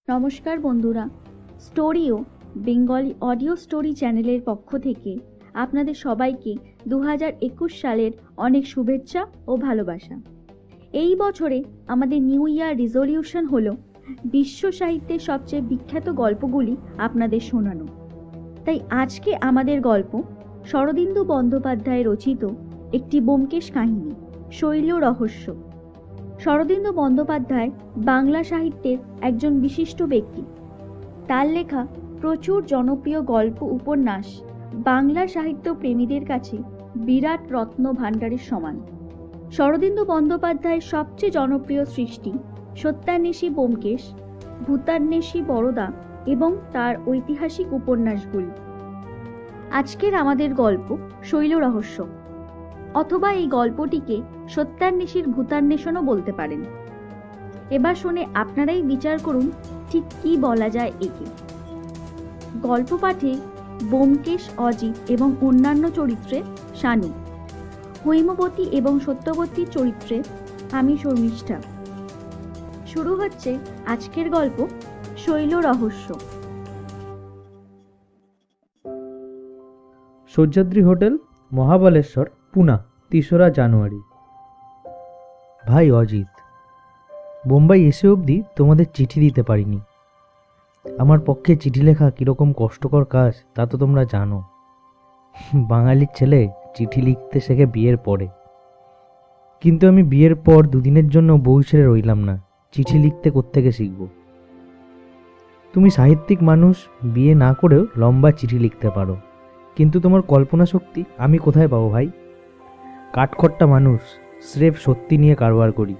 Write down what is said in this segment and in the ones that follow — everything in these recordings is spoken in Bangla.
নমস্কার বন্ধুরা, স্টোরিও বেঙ্গলি অডিও স্টোরি চ্যানেলের পক্ষ থেকে আপনাদের সবাইকে 2021 সালের অনেক শুভেচ্ছা ও ভালোবাসা। এই বছরে আমাদের নিউ ইয়ার রিজলিউশন হলো বিশ্ব সাহিত্যের সবচেয়ে বিখ্যাত গল্পগুলি আপনাদের শোনানো। তাই আজকে আমাদের গল্প শরদিন্দু বন্দ্যোপাধ্যায় রচিত একটি ব্যোমকেশ কাহিনী, শৈল রহস্য। শরদিন্দু বন্দ্যোপাধ্যায় বাংলা সাহিত্যের একজন বিশিষ্ট ব্যক্তি। তার লেখা প্রচুর জনপ্রিয় গল্প উপন্যাস বাংলা সাহিত্য প্রেমীদের কাছে বিরাট রত্ন ভাণ্ডারের সমান। শরদিন্দু বন্দ্যোপাধ্যায়ের সবচেয়ে জনপ্রিয় সৃষ্টি সত্যান্বেষী ব্যোমকেশ, ভূতান্বেষী বরদা এবং তার ঐতিহাসিক উপন্যাসগুলি। আজকের আমাদের গল্প শৈল রহস্য, অথবা এই গল্পটিকে সত্যান্বেষীর ভূতান্বেষণও বলতে পারেন। এবার শুনে আপনারাই বিচার করুন ঠিক কি বলা যায় একে। গল্প পাঠে ব্যোমকেশ, অজিত এবং অন্যান্য চরিত্রে শানু, হৈমবতী এবং সত্যবতীর চরিত্রে আমি শর্মিষ্ঠা। শুরু হচ্ছে আজকের গল্প শৈল রহস্য। সহ্যাদ্রি হোটেল, মহাবালেশ্বর, পুনা, 3রা জানুয়ারি। ভাই অজিত, বোম্বাই এসে অবধি তোমাদের চিঠি দিতে পারিনি। আমার পক্ষে চিঠি লেখা কীরকম কষ্টকর কাজ তা তো তোমরা জানো। বাঙালির ছেলে চিঠি লিখতে শেখে বিয়ের পরে, কিন্তু আমি বিয়ের পর দুদিনের জন্য বউ ছেড়ে রইলাম না। চিঠি লিখতে কোত্থেকে শিখব? তুমি সাহিত্যিক মানুষ, বিয়ে না করেও লম্বা চিঠি লিখতে পারো, কিন্তু তোমার কল্পনা শক্তি আমি কোথায় পাবো ভাই? কাঠখট্টা মানুষ, স্রেফ সত্যি নিয়ে কারবার করি।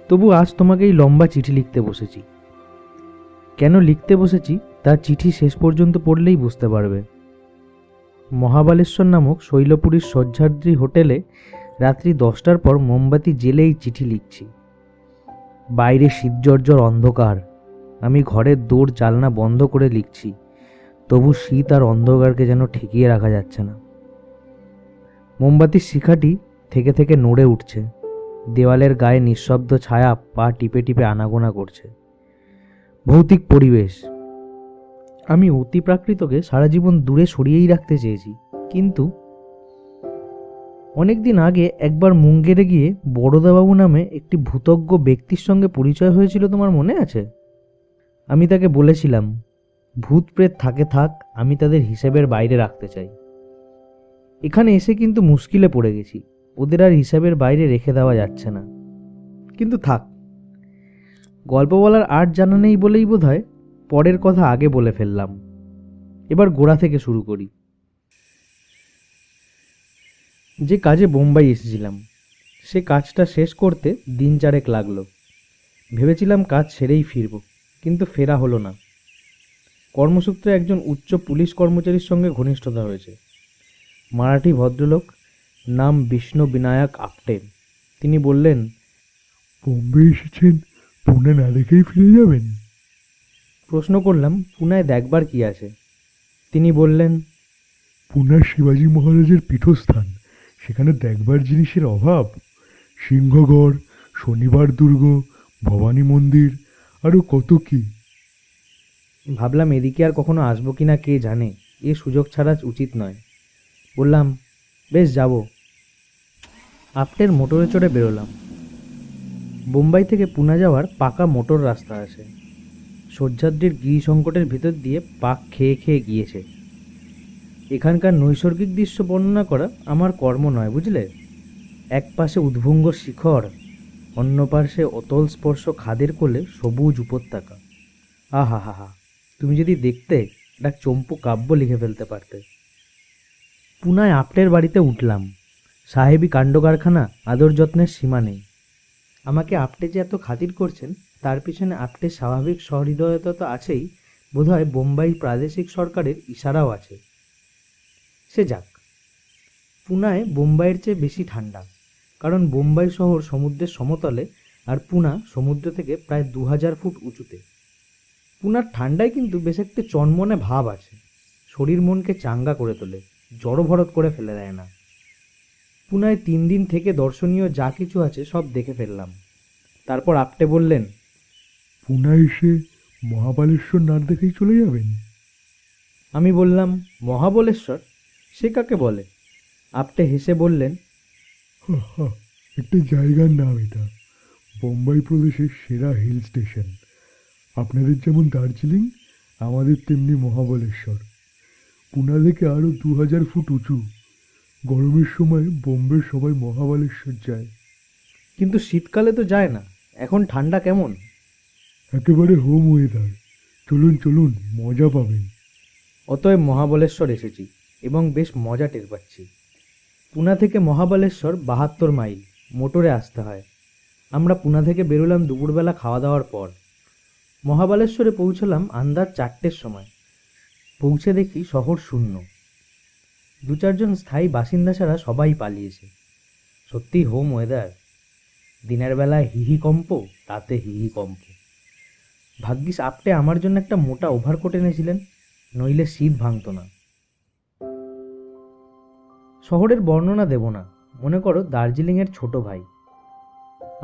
তবু আজ তোমাকে এই লম্বা চিঠি লিখতে বসেছি। কেন লিখতে বসেছি তা চিঠি শেষ পর্যন্ত পড়লেই বুঝতে পারবে। মহাবালেশ্বর নামক শৈলপুরীর সহ্যাদ্রি হোটেলে রাত্রি 10টার পর মোমবাতি জেলে এই চিঠি লিখছি। বাইরে শীতজর্জর অন্ধকার। আমি ঘরের দৌড় জানলা বন্ধ করে লিখছি, তবু শীত আর অন্ধকারকে যেন ঠেকিয়ে রাখা যাচ্ছে না। মোমবাতির শিখাটি থেকে থেকে নড়ে উঠছে। দেওয়ালের গায়ে নিঃশব্দ ছায়া পা টিপে টিপে আনাগোনা করছে। ভৌতিক পরিবেশ। আমি অতি প্রাকৃতকে সারা জীবন দূরে সরিয়েই রাখতে চেয়েছি, কিন্তু অনেকদিন আগে একবার মুঙ্গেরে গিয়ে বড়দাবাবু নামে একটি ভূতজ্ঞ ব্যক্তির সঙ্গে পরিচয় হয়েছিল, তোমার মনে আছে? আমি তাকে বলেছিলাম, ভূত প্রেত থাকে থাক, আমি তাদের হিসেবের বাইরে রাখতে চাই। এখানে এসে কিন্তু মুশকিলে পড়ে গেছি। ওদের আর হিসাবের বাইরে রেখে দেওয়া যাচ্ছে না। কিন্তু থাক, গল্প বলার আর্ট জানা নেই বলেই বোধহয় পরের কথা আগে বলে ফেললাম। এবার গোড়া থেকে শুরু করি। যে কাজে বোম্বাই এসেছিলাম, সে কাজটা শেষ করতে দিন 4 লাগলো। ভেবেছিলাম কাজ সেরেই ফিরব, কিন্তু ফেরা হলো না। কর্মসূত্রে একজন উচ্চ পুলিশ কর্মচারীর সঙ্গে ঘনিষ্ঠতা হয়েছে। মারাঠি ভদ্রলোক, নাম বিষ্ণু বিনায়ক আপটে। তিনি বললেন, বোম্বে এসেছেন, পুনে না দেখেই ফিরে যাবেন? প্রশ্ন করলাম, পুনায় দেখবার কি আছে? তিনি বললেন, পুনার শিবাজি মহারাজের পীঠস্থান, সেখানে দেখবার জিনিসের অভাব। সিংহগড়, শনিবার দুর্গ, ভবানী মন্দির, আরও কত কি। ভাবলাম এদিকে আর কখনো আসবো কিনা কে জানে, এ সুযোগ ছাড়া উচিত নয়। বললাম, বেশ যাব। আপটের মোটরে চড়ে বেরোলাম। বোম্বাই থেকে পুনা যাওয়ার পাকা মোটর রাস্তা আছে। সহ্যাদ্রির গিরি সংকটের ভিতর দিয়ে পাক খেয়ে খেয়ে গিয়েছে। এখানকার নৈসর্গিক দৃশ্য বর্ণনা করা আমার কর্ম নয়, বুঝলে। এক পাশে উদ্ভঙ্গ শিখর, অন্য পাশে অতল স্পর্শ খাদের কোলে সবুজ উপত্যকা। আহা হা হা, তুমি যদি দেখতে, একটা চম্পু কাব্য লিখে ফেলতে পারতে। পুনায় আপটের বাড়িতে উঠলাম। সাহেবী কাণ্ড কারখানা, আদর যত্নের সীমা নেই। আমাকে আপটে যে এত খাতির করছেন, তার পিছনে আপটের স্বাভাবিক সহৃদয়তা তো আছেই, বোধহয় বোম্বাই প্রাদেশিক সরকারের ইশারাও আছে। সে যাক। পুনায় বোম্বাইয়ের চেয়ে বেশি ঠান্ডা, কারণ বোম্বাই শহর সমুদ্রের সমতলে, আর পুনা সমুদ্র থেকে প্রায় 2000 ফুট উঁচুতে। পুনার ঠান্ডায় কিন্তু বেশ একটা চনমনে ভাব আছে। শরীর মনকে চাঙ্গা করে তোলে, জড়ভরত করে ফেলে দেয় না। পুনায় 3 দিন থেকে দর্শনীয় যা কিছু আছে সব দেখে ফেললাম। তারপর আপটে বললেন, পুনা এসে মহাবালেশ্বর না দেখেই চলে যাবেন? আমি বললাম, মহাবলেশ্বর? সে কাকে বলে? আপটে হেসে বললেন, হা হা, একটা জায়গার নাম এটা। বোম্বাই প্রদেশের সেরা হিল স্টেশন। আপনাদের যেমন দার্জিলিং, আমাদের তেমনি মহাবলেশ্বর। পুনা থেকে আরও 2000 ফুট উঁচু। গরমের সময় বোম্বের সবাই মহাবালেশ্বর যায়। কিন্তু শীতকালে তো যায় না। এখন ঠান্ডা কেমন? একেবারে হোম ওয়েদার। চলুন চলুন, মজা পাবেন। অতএব মহাবলেশ্বর এসেছি এবং বেশ মজা টের পাচ্ছি। পুনা থেকে মহাবলেশ্বর 72 মাইল, মোটরে আসতে হয়। আমরা পুনা থেকে বেরোলাম দুপুরবেলা খাওয়া দাওয়ার পর। মহাবালেশ্বরে পৌঁছলাম আন্দাজ 4টের সময়। পৌঁছে দেখি শহর শূন্য। 2-4 জন স্থায়ী বাসিন্দা ছাড়া সবাই পালিয়েছে। সত্যি হোম ওয়েদার। দিনের বেলায় হিহি কম্প, তাতে হিহি কম্প। ভাগ্যিস আপটে আমার জন্য একটা মোটা ওভারকোট এনেছিলেন, নইলে শীত ভাঙত না। শহরের বর্ণনা দেব না, মনে করো দার্জিলিংয়ের ছোট ভাই।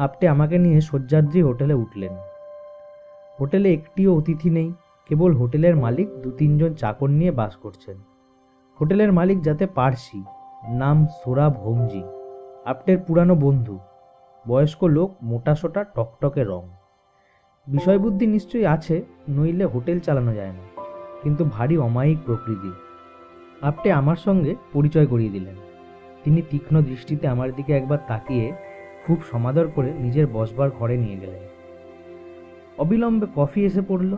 আপটে আমাকে নিয়ে সহ্যাদ্রি হোটেলে উঠলেন। হোটেলে একটিও অতিথি নেই, কেবল হোটেলের মালিক 2-3 জন চাকর নিয়ে বাস করছেন। হোটেলের মালিক যাতে পার্সি, নাম সোরাব হোমজি। আপটের পুরানো বন্ধু, বয়স্ক লোক, মোটাসোটা, টকটকে রং। বিষয়বুদ্ধি নিশ্চয়ই আছে, নইলে হোটেল চালানো যায় না, কিন্তু ভারী অমায়িক প্রকৃতি। আপটে আমার সঙ্গে পরিচয় করিয়ে দিলেন। তিনি তীক্ষ্ণ দৃষ্টিতে আমার দিকে একবার তাকিয়ে খুব সমাদর করে নিজের বসবার ঘরে নিয়ে গেলেন। অবিলম্বে কফি এসে পড়ল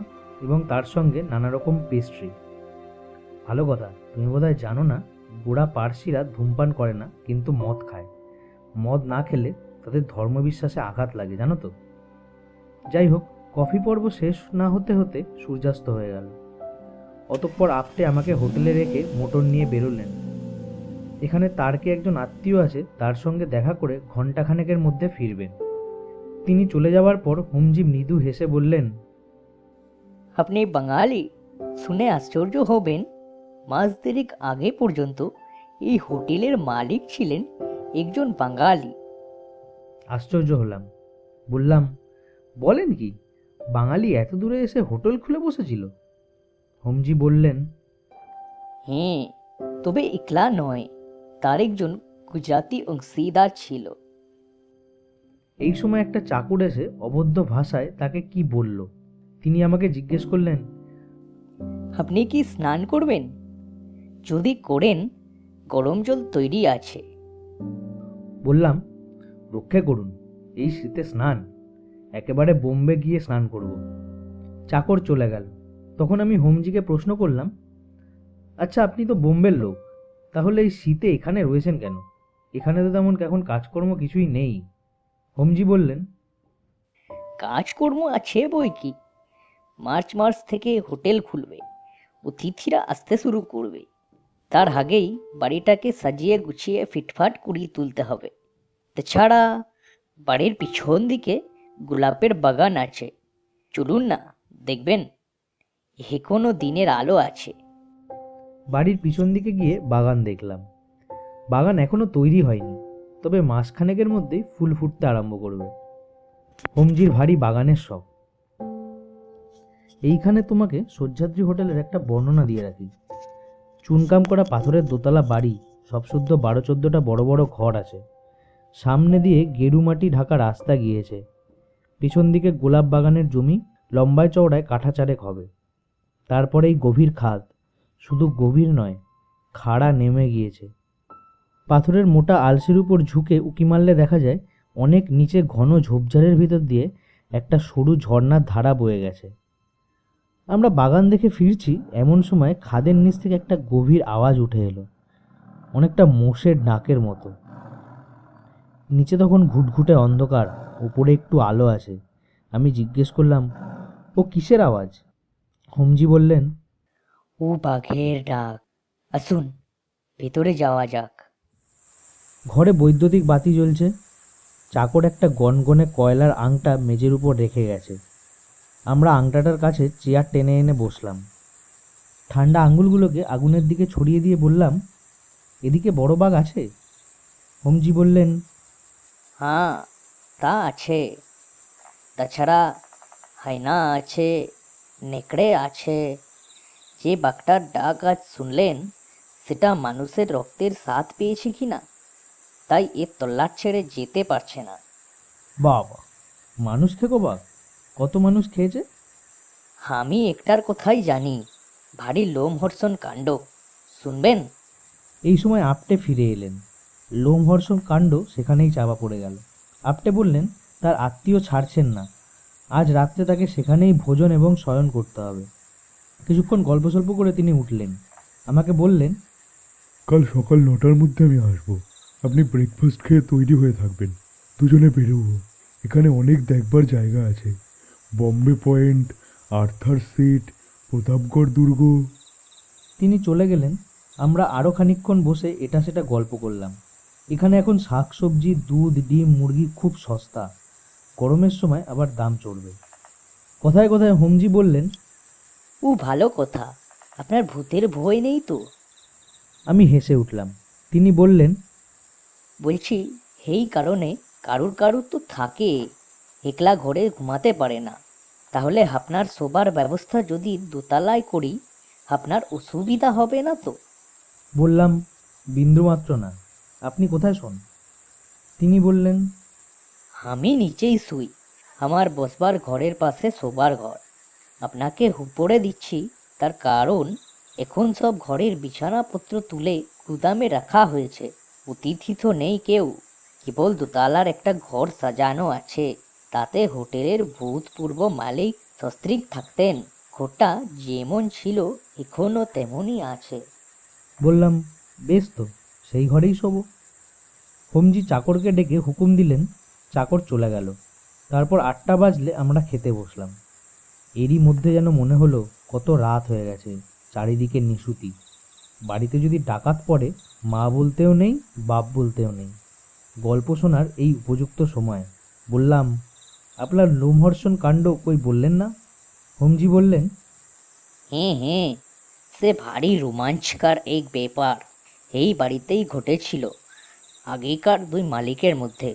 এবং তার সঙ্গে নানা রকম পেস্ট্রি। ভালো কথা, তুমি বোধহয় জানো না, গোড়া পার্সিরা ধূমপান করে না, কিন্তু মদ খায়। মদ না খেলে তাদের ধর্মবিশ্বাসে আঘাত লাগে, জানো তো। যাই হোক, কফি পর্ব শেষ না হতে হতে সূর্যাস্ত হয়ে গেল। অতঃপর আপটে আমাকে হোটেলে রেখে মোটর নিয়ে বেরোলেন। এখানে তার কি একজন আত্মীয় আছে, তার সঙ্গে দেখা করে ঘণ্টাখানেকের মধ্যে ফিরবেন। তিনি চলে যাওয়ার পর হোমজি মৃদু হেসে বললেন, আপনি বাঙালি শুনে আশ্চর্য হবেন, মাস দেড়েক আগে পর্যন্ত এই হোটেলের মালিক ছিলেন একজন বাঙালি। আশ্চর্য হলাম। বললাম, বলেন কি, বাঙালি এত দূরে এসে হোটেল খুলে বসেছিল? হোমজি বললেন, হ্যাঁ, তবে একলা নয়, তার একজন গুজরাটি অংশীদার ছিল। এই সময় একটা চাকর এসে অবদ্ধ ভাষায় তাকে কি বলল। তিনি আমাকে জিজ্ঞেস করলেন, আপনি কি স্নান করবেন? যদি করেন, গরম জল তৈরি আছে। বললাম, রক্ষে করুন, এই শীতে স্নান? একেবারে বোম্বে গিয়ে স্নান করব। চাকর চলে গেল। তখন আমি হোমজিকে প্রশ্ন করলাম, আচ্ছা, আপনি তো বোম্বের লোক, তাহলে এই শীতে এখানে রয়েছেন কেন? এখানে তো তেমন এখন কাজকর্ম কিছুই নেই। হোমজি বললেন, কাজকর্ম আছে বই কি, মার্চ মাস থেকে হোটেল খুলবে, অতিথিরা আসতে শুরু করবে। তার আগেই বাড়িটাকে সাজিয়ে গুছিয়ে ফিটফাট করিয়ে তুলতে হবে। তাছাড়া বাড়ির পিছন দিকে গোলাপের বাগান আছে, চলুন না, দেখবেন এখনো দিনের আলো আছে। বাড়ির পিছন দিকে গিয়ে বাগান দেখলাম। বাগান এখনো তৈরি হয়নি, তবে মাসখানেকের মধ্যেই ফুল ফুটতে আরম্ভ করবে। হোমজির ভারী বাগানের শখ। এইখানে তোমাকে সহ্যাদ্রি হোটেলের একটা বর্ণনা দিয়ে রাখি। চুনকাম করা পাথরের দোতলা বাড়ি, সবশুদ্ধ 12-14টা বড় বড় ঘর আছে। সামনে দিয়ে গেরু মাটি ঢাকা রাস্তা গিয়েছে। পিছন দিকে গোলাপ বাগানের জমি, লম্বায় চওড়ায় কাঠা চারেক হবে। তারপরেই গভীর খাদ, শুধু গভীর নয়, খাড়া নেমে গিয়েছে। পাথরের মোটা আলসির উপর ঝুঁকে উঁকি মারলে দেখা যায় অনেক নিচে ঘন ঝোপঝাড়ের ভিতর দিয়ে একটা সরু ঝর্ণার ধারা বয়ে গেছে। আমরা বাগান দেখে ফিরছি, এমন সময় খাদের নিচ থেকে একটা গভীর আওয়াজ উঠে এলো, অনেকটা মোষের ডাকের মতো। নিচে তখন ঘুটঘুটে অন্ধকার, উপরে একটু আলো আছে। আমি জিজ্ঞেস করলাম, ও কিসের আওয়াজ? হোমজি বললেন, ও বাঘের ডাক, আসুন ভেতরে যাওয়া যাক। ঘরে বৈদ্যুতিক বাতি জ্বলছে। চাকর একটা গনগনে কয়লার আংটা মেজের উপর রেখে গেছে। আমরা আংটাটার কাছে চেয়ার টেনে এনে বসলাম। ঠান্ডা আঙুলগুলোকে আগুনের দিকে ছড়িয়ে দিয়ে বললাম, এদিকে বড় বাঘ আছে? হোমজি বললেন, হ্যাঁ, তা আছে। তাছাড়া হায়না আছে, নেকড়ে আছে। যে বাঘটার ডাক আজ শুনলেন সেটা মানুষের রক্তের স্বাদ পেয়েছে কিনা, তাই এ তল্লাট ছেড়ে যেতে পারছে না। বাবা, মানুষ খেকো বাঘ? কত মানুষ খেয়েছে? আমি একটার কথাই জানি, ভারী লোমহর্ষণ কাণ্ড, শুনবেন? এই সময় আপটে ফিরে এলেন। লোমহর্ষণ কাণ্ড সেখানেই চাপা পড়ে গেল। আপটে বললেন তার আত্মীয় ছাড়ছেন না, আজ রাত্রে তাকে সেখানেই ভোজন এবং শয়ন করতে হবে। কিছুক্ষণ গল্প সল্প করে তিনি উঠলেন, আমাকে বললেন, কাল সকাল 9টার মধ্যে আমি আসবো। আপনি ব্রেকফাস্ট খেয়ে তৈরি হয়ে থাকবেন, দুজনে বেরোবো। এখানে অনেক দেখবার জায়গা আছে, Bombay point, Arthur seat, Pratapgad দুর্গ। তিনি চলে গেলেন। আমরা আরও খানিকক্ষণ বসে এটা সেটা গল্প করলাম। এখানে এখন শাক সবজি, দুধ, ডিম, মুরগি খুব সস্তা। গরমের সময় আবার দাম চড়বে। কথায় কথায় হোমজি বললেন, ও ভালো কথা, আপনার ভূতের ভয় নেই তো? আমি হেসে উঠলাম। তিনি বললেন, বলছি এই কারণে কারুর কারুর তো থাকে, একলা ঘরে ঘুমাতে পারে না। তাহলে আপনার শোবার ব্যবস্থা যদি দোতলায় করি, আপনার অসুবিধা হবে না তো? বললাম, বিন্দুমাত্র না। আপনি কোথায় শোন? তিনি বললেন, আমি নিচেই শুই, আমার বসবার ঘরের পাশে শোবার ঘর। আপনাকে উপরে দিচ্ছি, তার কারণ এখন সব ঘরের বিছানাপত্র তুলে গুদামে রাখা হয়েছে। অতিথি তো নেই কেউ, কেবল দোতলার একটা ঘর সাজানো আছে। তাতে হোটেলের ভূতপূর্ব মালিক সস্ত্রীক থাকতেন। ঘরটা যেমন ছিল এখনো তেমনই আছে। বললাম, বেশ তো, সেই ঘরেই শোবো। হোমজি চাকরকে ডেকে হুকুম দিলেন। চাকর চলে গেল। তারপর 8টা বাজলে আমরা খেতে বসলাম। এরই মধ্যে যেন মনে হলো কত রাত হয়ে গেছে, চারিদিকে নিশুতি। বাড়িতে যদি ডাকাত পড়ে, মা বলতেও নেই, বাপ বলতেও নেই। গল্প শোনার এই উপযুক্ত সময়। বললাম, আপনার লোমহর্ষণ কাণ্ড কই বললেন না? হোমজি বললেন, হ্যাঁ হ্যাঁ, সে ভারী রোমাঞ্চকর এক ব্যাপার, এই বাড়িতেই ঘটেছিল, আগেকার দুই মালিকের মধ্যে।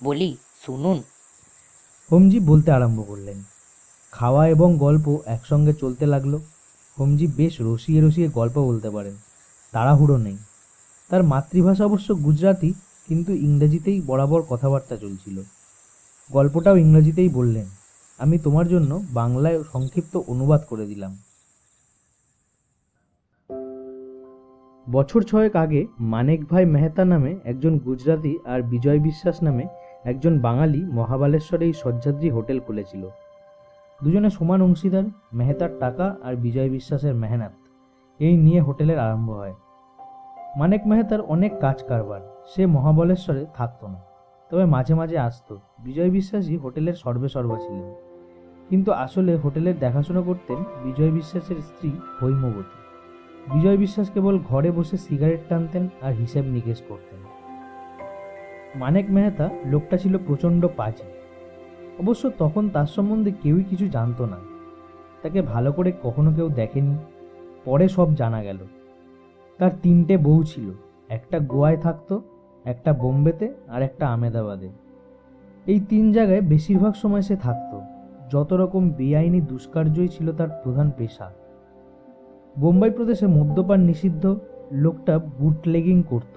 বলি, শুনুন। হোমজি বলতে আরম্ভ করলেন। খাওয়া এবং গল্প একসঙ্গে চলতে লাগলো। হোমজি বেশ রসিয়ে রসিয়ে গল্প বলতে পারেন, তাড়াহুড়ো নেই। তার মাতৃভাষা অবশ্য গুজরাটি, কিন্তু ইংরেজিতেই বরাবর কথাবার্তা চলছিল। গল্পটাও ইংরেজিতেই বললেন। আমি তোমার জন্য বাংলায় সংক্ষিপ্ত অনুবাদ করে দিলাম। বছর 6 আগে মানেক ভাই মেহতা নামে একজন গুজরাটি আর বিজয় বিশ্বাস নামে একজন বাঙালি মহাবালেশ্বরে এই সহ্যাদ্রি হোটেল খুলেছিল। দুজনে সমান অংশীদার, মেহতার টাকা আর বিজয় বিশ্বাসের মেহনত। এই নিয়ে হোটেলের আরম্ভ হয়। মানেক মেহতার অনেক কাজ কারবার, সে মহাবলেশ্বরে থাকতো না, তবে মাঝে মাঝে আসতো। বিজয় বিশ্বাসই হোটেলের সর্বেসর্বা ছিলেন, কিন্তু আসলে হোটেলের দেখাশোনা করতেন বিজয় বিশ্বাসের স্ত্রী হৈমবতী। বিজয় বিশ্বাস কেবল ঘরে বসে সিগারেট টানতেন আর হিসেব নিকেশ করতেন। মানেক মেহতা লোকটা ছিল প্রচণ্ড পাজি। অবশ্য তখন তার সম্বন্ধে কেউই কিছু জানতো না, তাকে ভালো করে কখনো কেউ দেখেনি। পরে সব জানা গেল। তার 3টে বউ ছিল, একটা গোয়ায় থাকতো, একটা বোম্বেতে আর একটা আমেদাবাদে। এই 3 জায়গায় বেশিরভাগ সময় সে থাকতো। যত রকম বেআইনি দুষ্কার্যই ছিল তার প্রধান পেশা। বোম্বাই প্রদেশে মদ্যপান নিষিদ্ধ। লোকটা বুটলেগিং করত,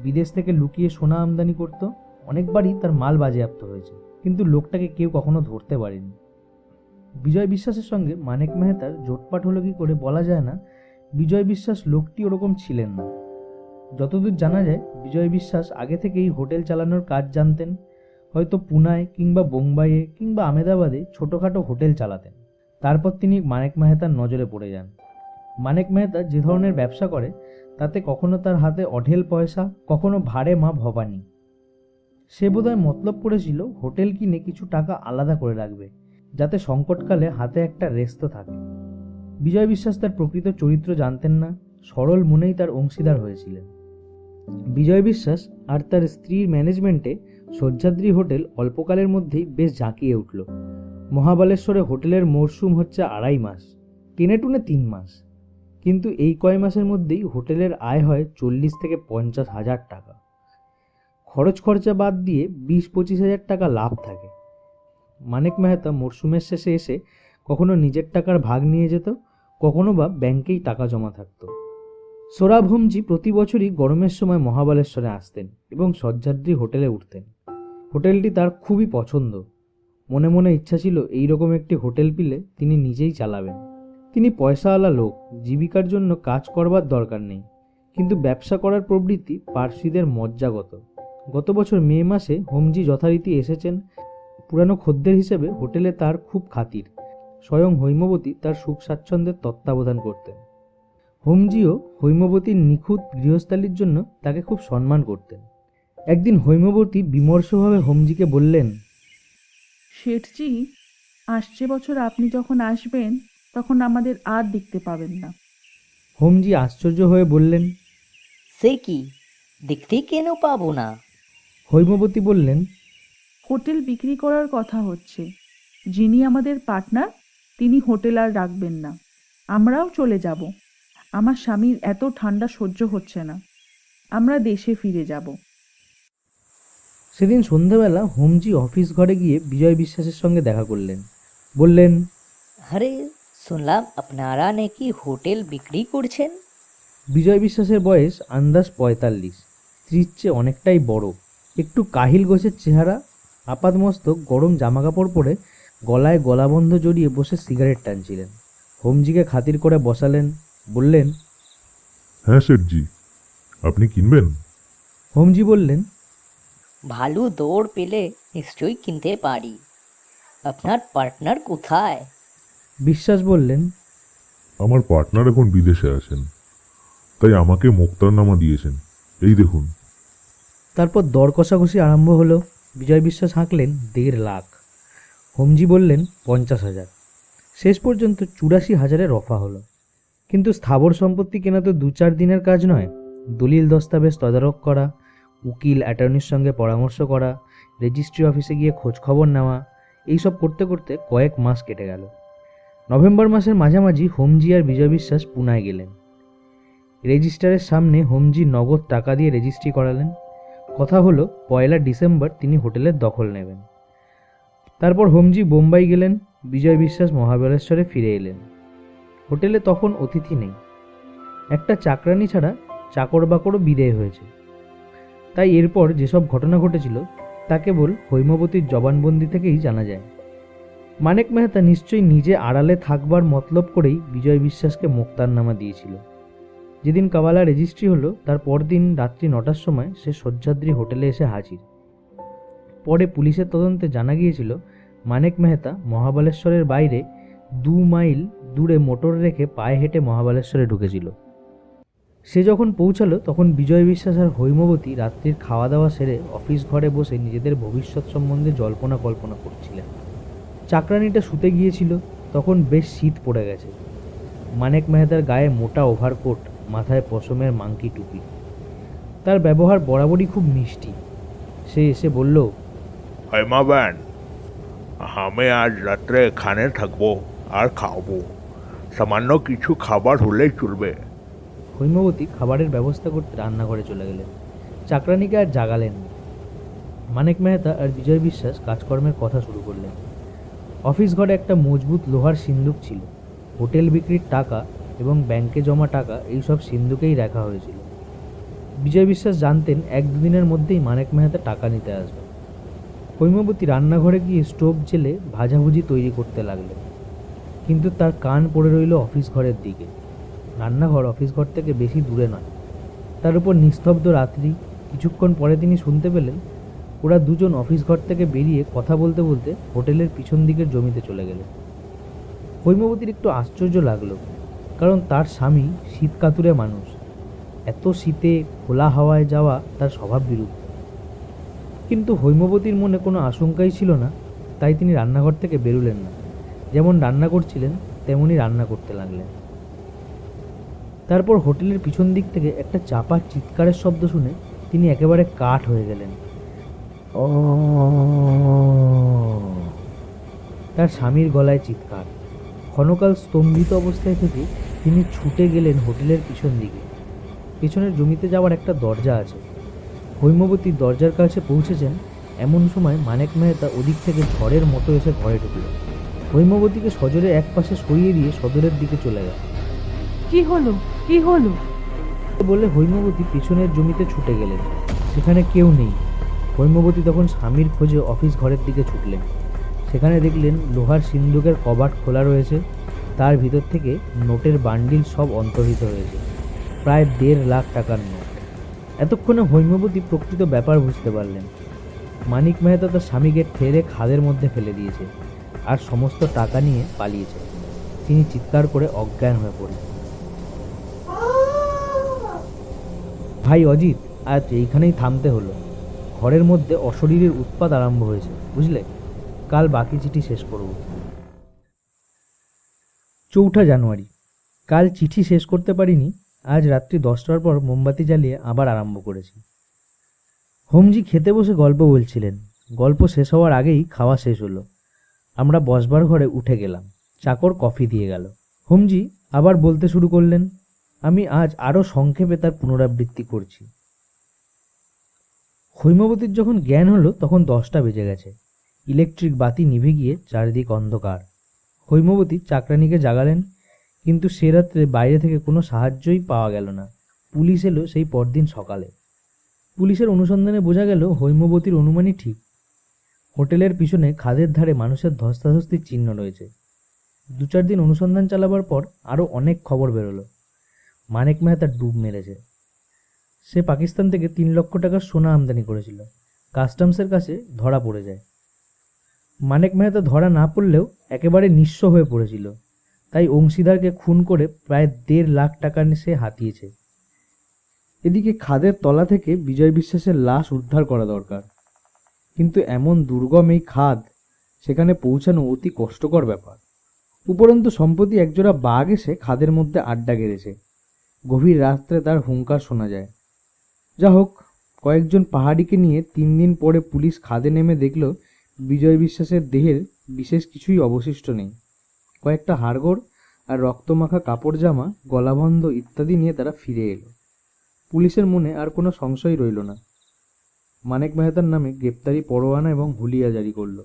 বিদেশ থেকে লুকিয়ে সোনা আমদানি করত। অনেকবারই তার মাল বাজেয়াপ্ত হয়েছে, কিন্তু লোকটাকে কেউ কখনো ধরতে পারেনি। বিজয় বিশ্বাসের সঙ্গে মানেক মেহতার জোটপাট হলো কি করে বলা যায় না। বিজয় বিশ্বাস লোকটি ওরকম ছিলেন না। যতদূর জানা যায়, বিজয় বিশ্বাস আগে থেকেই হোটেল চালানোর কাজ জানতেন। হয়তো পুনায় কিংবা বোম্বাইয়ে কিংবা আমেদাবাদে ছোটোখাটো হোটেল চালাতেন। তারপর তিনি মানেক মেহতার নজরে পড়ে যান। মানেক মেহতা যে ধরনের ব্যবসা করে, তাতে কখনো তার হাতে অঢেল পয়সা, কখনো ভাড়ে মা ভবানী। সে বোধহয় মতলব করেছিল হোটেল কিনে কিছু টাকা আলাদা করে রাখবে, যাতে সংকটকালে হাতে একটা রেস্ত থাকে। বিজয় বিশ্বাস তার প্রকৃত চরিত্র জানতেন না, সরল মনেই তার অংশীদার হয়েছিলেন। বিজয় বিশ্বাস আর তার স্ত্রীর ম্যানেজমেন্টে সহ্যাদ্রি হোটেল অল্পকালের মধ্যেই বেশ ঝাঁকিয়ে উঠল। মহাবালেশ্বরে হোটেলের মরশুম হচ্ছে 2.5 মাস, টেনে টুনে 3 মাস, কিন্তু এই কয় মাসের মধ্যেই হোটেলের আয় হয় 40 থেকে 50 হাজার টাকা। খরচ খরচা বাদ দিয়ে 20-25 হাজার টাকা লাভ থাকে। মানেক মেহতা মরশুমের শেষে এসে কখনো নিজের টাকার ভাগ নিয়ে যেত, কখনো বা ব্যাংকেই টাকা জমা থাকতো। সোরাব হোমজি প্রতি বছরই গরমের সময় মহাবালেশ্বরে আসতেন এবং সহ্যাদ্রি হোটেলে উঠতেন। হোটেলটি তার খুবই পছন্দ। মনে মনে ইচ্ছা ছিল এইরকম একটি হোটেল পেলে তিনি নিজেই চালাবেন। তিনি পয়সাওয়ালা লোক, জীবিকার জন্য কাজ করবার দরকার নেই, কিন্তু ব্যবসা করার প্রবৃত্তি পার্সিদের মজ্জাগত। গত বছর মে মাসে হোমজি যথারীতি এসেছেন। পুরানো খদ্দের হিসেবে হোটেলে তার খুব খাতির। স্বয়ং হৈমবতী তার সুখ স্বাচ্ছন্দ্যের তত্ত্বাবধান করতেন। হোমজিও হৈমবতীর নিখুঁত গৃহস্থালির জন্য তাকে খুব সম্মান করতেন। একদিন হৈমবতী বিমর্ষভাবে হোমজিকে বললেন, শেঠজি, আসছে বছর আপনি যখন আসবেন তখন আমাদের আর দেখতে পাবেন না। হোমজি আশ্চর্য হয়ে বললেন, সে কি, দেখতেই কেন পাবো না? হৈমবতী বললেন, হোটেল বিক্রি করার কথা হচ্ছে। যিনি আমাদের পার্টনার তিনি হোটেল আর রাখবেন না, আমরাও চলে যাব। আমার স্বামীর এত ঠান্ডা সহ্য হচ্ছে না, আমরা দেশে ফিরে যাব। সেদিন সন্ধ্যাবেলা হোমজি অফিস ঘরে গিয়ে বিজয় বিশ্বাসের সঙ্গে দেখা করলেন। বললেন, আরে শুনলাম আপনারা নাকি হোটেল বিক্রি করছেন। বিজয় বিশ্বাসের বয়স আন্দাজ ৪৫, স্ত্রীর চেয়ে অনেকটাই বড়, একটু কাহিল গোছের চেহারা, আপাদমস্তক গরম জামাকাপড় পরে গলায় গলাবন্ধ জড়িয়ে বসে সিগারেট টানছিলেন। হোমজিকে খাতির করে বসালেন। বললেন, হ্যাঁ শেঠজি, আপনি কিনবেন? হোমজি বললেন, ভালো দৌড় পেলে নিশ্চয়ই কিনতে পারি। আপনার পার্টনার কোথায়? বিশ্বাস বললেন, আমার পার্টনার এখন বিদেশে আছেন, তাই আমাকে মোক্তারনামা দিয়েছেন, এই দেখুন। তারপর দর কষাকষি আরম্ভ হলো। বিজয় বিশ্বাস হাঁকলেন ১.৫ লাখ। হোমজি বললেন ৫০,০০০। শেষ পর্যন্ত ৮৪,০০০-এ রফা হলো। কিন্তু স্থাবর সম্পত্তি কেনা তো ২-৪ দিনের কাজ নয়। দলিল দস্তাবেজ তদারক করা, উকিল অ্যাটর্নির সঙ্গে পরামর্শ করা, রেজিস্ট্রি অফিসে গিয়ে খোঁজখবর নেওয়া, এইসব করতে করতে কয়েক মাস কেটে গেল। নভেম্বর মাসের মাঝামাঝি হোমজি আর বিজয় বিশ্বাস পুনায় গেলেন। রেজিস্ট্রারের সামনে হোমজি নগদ টাকা দিয়ে রেজিস্ট্রি করালেন। কথা হলো ১ ডিসেম্বর তিনি হোটেলের দখল নেবেন। তারপর হোমজি বোম্বাই গেলেন, বিজয় বিশ্বাস মহাবালেশ্বরে ফিরে এলেন। হোটেলে তখন অতিথি নেই, একটা চাকরানি ছাড়া চাকর বাকরও বিদেয় হয়েছে। তাই এরপর যেসব ঘটনা ঘটেছিল তা কেবল হৈমবতীর জবানবন্দি থেকেই জানা যায়। মানেক মেহতা নিশ্চয়ই নিজে আড়ালে থাকবার মতলব করেই বিজয় বিশ্বাসকে মোক্তারনামা দিয়েছিল। যেদিন কাবালা রেজিস্ট্রি হলো তার পরদিন রাত্রি ৯টার সময় সে সহ্যাদ্রি হোটেলে এসে হাজির। পরে পুলিশের তদন্তে জানা গিয়েছিল মানেক মেহতা মহাবালেশ্বরের বাইরে ২ মাইল দূরে মোটর রেখে পায়ে হেঁটে মহাবালেশ্বরে ঢুকেছিল। সে যখন পৌঁছালো তখন বিজয় বিশ্বাস আর হৈমবতী রাত্রির খাওয়া দাওয়া সেরে অফিস ঘরে বসে নিজেদের ভবিষ্যৎ সম্বন্ধে জল্পনা কল্পনা করছিলেন। চাকরানিটা শুতে গিয়েছিল, তখন বেশ শীত পড়ে গেছে। মানেক মেহতার গায়ে মোটা ওভারকোট, মাথায় পশমের মাংকি টুপি। তার ব্যবহার বরাবরই খুব মিষ্টি। সে এসে বলল, হৈমাবান, আমি আজ রাত্রে এখানে থাকবো আর খাবো। সামান্য কিছু খাবার হলেই চলবে। হৈমবতী খাবারের ব্যবস্থা করতে রান্নাঘরে চলে গেলেন। চাকরানিকে আর জাগালেন না। মানেক মেহতা আর বিজয় বিশ্বাস কাজকর্মের কথা শুরু করলেন। অফিস ঘরে একটা মজবুত লোহার সিন্দুক ছিল। হোটেল বিক্রির টাকা এবং ব্যাংকে জমা টাকা এইসব সিন্দুকেই রাখা হয়েছিল। বিজয় বিশ্বাস জানতেন ১-২ দিনের মধ্যেই মানেক মেহতা টাকা নিতে আসবে। হৈমবতী রান্নাঘরে গিয়ে স্টোভ জেলে ভাজাভুজি তৈরি করতে লাগলেন, কিন্তু তার কান পড়ে রইল অফিস ঘরের দিকে। রান্নাঘর অফিস ঘর থেকে বেশি দূরে নয়। তার উপর নিস্তব্ধ রাত্রি। কিছুক্ষণ পরে তিনি শুনতে পেলেন ওরা দুজন অফিস ঘর থেকে বেরিয়ে কথা বলতে বলতে হোটেলের পিছন দিকের জমিতে চলে গেলেন। হৈমবতীর একটু আশ্চর্য লাগলো, কারণ তার স্বামী শীতকাতুরে মানুষ। এত শীতে খোলা হাওয়ায় যাওয়া তার স্বভাব বিরুদ্ধ। কিন্তু হৈমবতীর মনে কোনো আশঙ্কাই ছিল না, তাই তিনি রান্নাঘর থেকে বেরোলেন না। যেমন রান্না করছিলেন তেমনই রান্না করতে লাগলেন। তারপর হোটেলের পিছন দিক থেকে একটা চাপা চিৎকারের শব্দ শুনে তিনি একেবারে কাঠ হয়ে গেলেন। তার স্বামীর গলায় চিৎকার। ক্ষণকাল স্তম্ভিত অবস্থায় থেকে তিনি ছুটে গেলেন হোটেলের পিছন দিকে। পেছনের জমিতে যাওয়ার একটা দরজা আছে। হৈমবতী দরজার কাছে পৌঁছেছেন এমন সময় মানেক মেহতা ওদিক থেকে ঝড়ের মতো এসে ঘরে ঢুকলেন। হৈমবতীকে সজোরে এক পাশে সরিয়ে দিয়ে সদরের দিকে চলে গেল। কি হলো, কি হলো? বলে হৈমবতী পিছনের জমিতে ছুটে গেলেন। সেখানে কেউ নেই। হৈমবতী তখন স্বামীর খোঁজে অফিস ঘরের দিকে ছুটলেন। সেখানে দেখলেন লোহার সিন্দুকের কবাট খোলা রয়েছে, তার ভিতর থেকে নোটের বান্ডিল সব অন্তর্হিত হয়েছে, প্রায় 1.5 লাখ টাকার নোট। এতক্ষণে হৈমবতী প্রকৃত ব্যাপার বুঝতে পারলেন। মানিক মেহতা তার স্বামীকে ঠেলে খাদের মধ্যে ফেলে দিয়েছে আর সমস্ত টাকা নিয়ে পালিয়েছে। তিনি চিৎকার করে অজ্ঞান হয়ে পড়লেন। ভাই অজিত, আজ এইখানেই থামতে হলো। ঘরের মধ্যে অশরীরের উৎপাত আরম্ভ হয়েছে, বুঝলে? কাল বাকি চিঠি শেষ করব। 4 জানুয়ারি। কাল চিঠি শেষ করতে পারিনি। আজ রাত্রি 10টার পর মোমবাতি জ্বালিয়ে আবার আরম্ভ করেছি। হোমজি খেতে বসে গল্প বলছিলেন। গল্প শেষ হওয়ার আগেই খাওয়া শেষ হলো। আমরা বসবার ঘরে উঠে গেলাম। চাকর কফি দিয়ে গেল। হোমজি আবার বলতে শুরু করলেন। আমি আজ আরও সংক্ষেপে তার পুনরাবৃত্তি করছি। হৈমবতীর যখন জ্ঞান হলো তখন 10টা বেজে গেছে। ইলেকট্রিক বাতি নিভে গিয়ে চারিদিক অন্ধকার। হৈমবতী চাকরানিকে জাগালেন, কিন্তু সে রাত্রে বাইরে থেকে কোনো সাহায্যই পাওয়া গেল না। পুলিশ এলো সেই পরদিন সকালে। পুলিশের অনুসন্ধানে বোঝা গেল হৈমবতীর অনুমানই ঠিক। হোটেলের পিছনে খাদের ধারে মানুষের ধস্তাধস্তির চিহ্ন রয়েছে। 2-4 দিন অনুসন্ধান চালাবার পর আরও অনেক খবর বেরোলো। মানিক মেহতা ডুব মেরেছে। সে পাকিস্তান থেকে 3 লক্ষ টাকার সোনা আমদানি করেছিল। কাস্টমসের কাছে ধরা পড়ে যায়। মানিক মেহতা ধরা না পড়লেও একেবারে নিঃস্ব হয়ে পড়েছিল, তাই অংশীদারকে খুন করে প্রায় 1.5 লাখ টাকা সে হাতিয়েছে। এদিকে খাদের তলা থেকে বিজয় বিশ্বাসের লাশ উদ্ধার করা দরকার, কিন্তু এমন দুর্গম এই খাদ, সেখানে পৌঁছানো অতি কষ্টকর ব্যাপার। উপরন্তু সম্প্রতি একজোড়া বাঘ এসে খাদের মধ্যে আড্ডা গেড়েছে। গভীর রাত্রে তার হুঙ্কার শোনা যায়। যা হোক, কয়েকজন পাহাড়িকে নিয়ে 3 দিন পরে পুলিশ খাদে নেমে দেখল বিজয় বিশ্বাসের দেহের বিশেষ কিছুই অবশিষ্ট নেই। কয়েকটা হাড়গোড় আর রক্তমাখা কাপড় জামা, গলাবন্ধ ইত্যাদি নিয়ে তারা ফিরে এলো। পুলিশের মনে আর কোনো সংশয় রইল না। মানিক মেহতার নামে গ্রেপ্তারি পরোয়ানা এবং হুলিয়া জারি করল।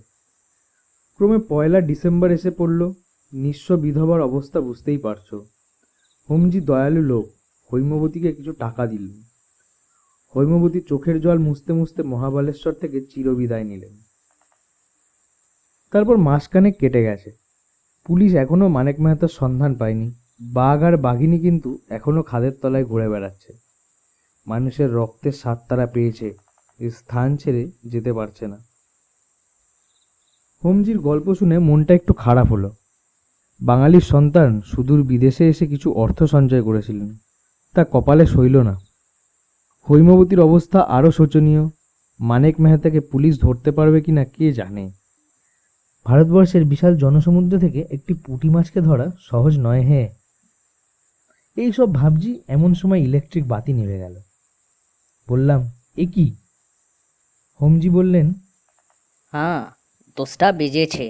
ক্রমে 1 ডিসেম্বর এসে পড়ল। নিঃস্ব বিধবার অবস্থা বুঝতেই পারছ। হোমজি দয়ালু লোক, হৈমবতীকে কিছু টাকা দিলেন। হৈমবতী চোখের জল মুছতে মুছতে মহাবালেশ্বর থেকে চিরবিদায় নিলেন। তারপর মাসখানেক কেটে গেছে। পুলিশ এখনো মানিক মেহতার সন্ধান পায়নি। বাঘ আর বাঘিনী কিন্তু এখনো খাদের তলায় ঘুরে বেড়াচ্ছে। মানুষের রক্তের স্বাদ তারা পেয়েছে, এই স্থান ছেড়ে যেতে পারছে না। হোমজির গল্প শুনে মনটা একটু খারাপ হলো। বাঙালির সন্তান সুদূর বিদেশে এসে কিছু অর্থ সঞ্চয় করেছিলেন, তা কপালে সইল না। হৈমবতীর অবস্থা আরও শোচনীয়। মানিক মেহতাকে পুলিশ ধরতে পারবে কিনা কে জানে। ভারতবর্ষের বিশাল জনসমুদ্র থেকে একটি পুঁটি মাছকে ধরা সহজ নয় হে। এইসব ভাবছি, এমন সময় ইলেকট্রিক বাতি নিভে গেল। বললাম, এ কি? হোমজি বললেন, হ্যাঁ, 10টা বেজেছে।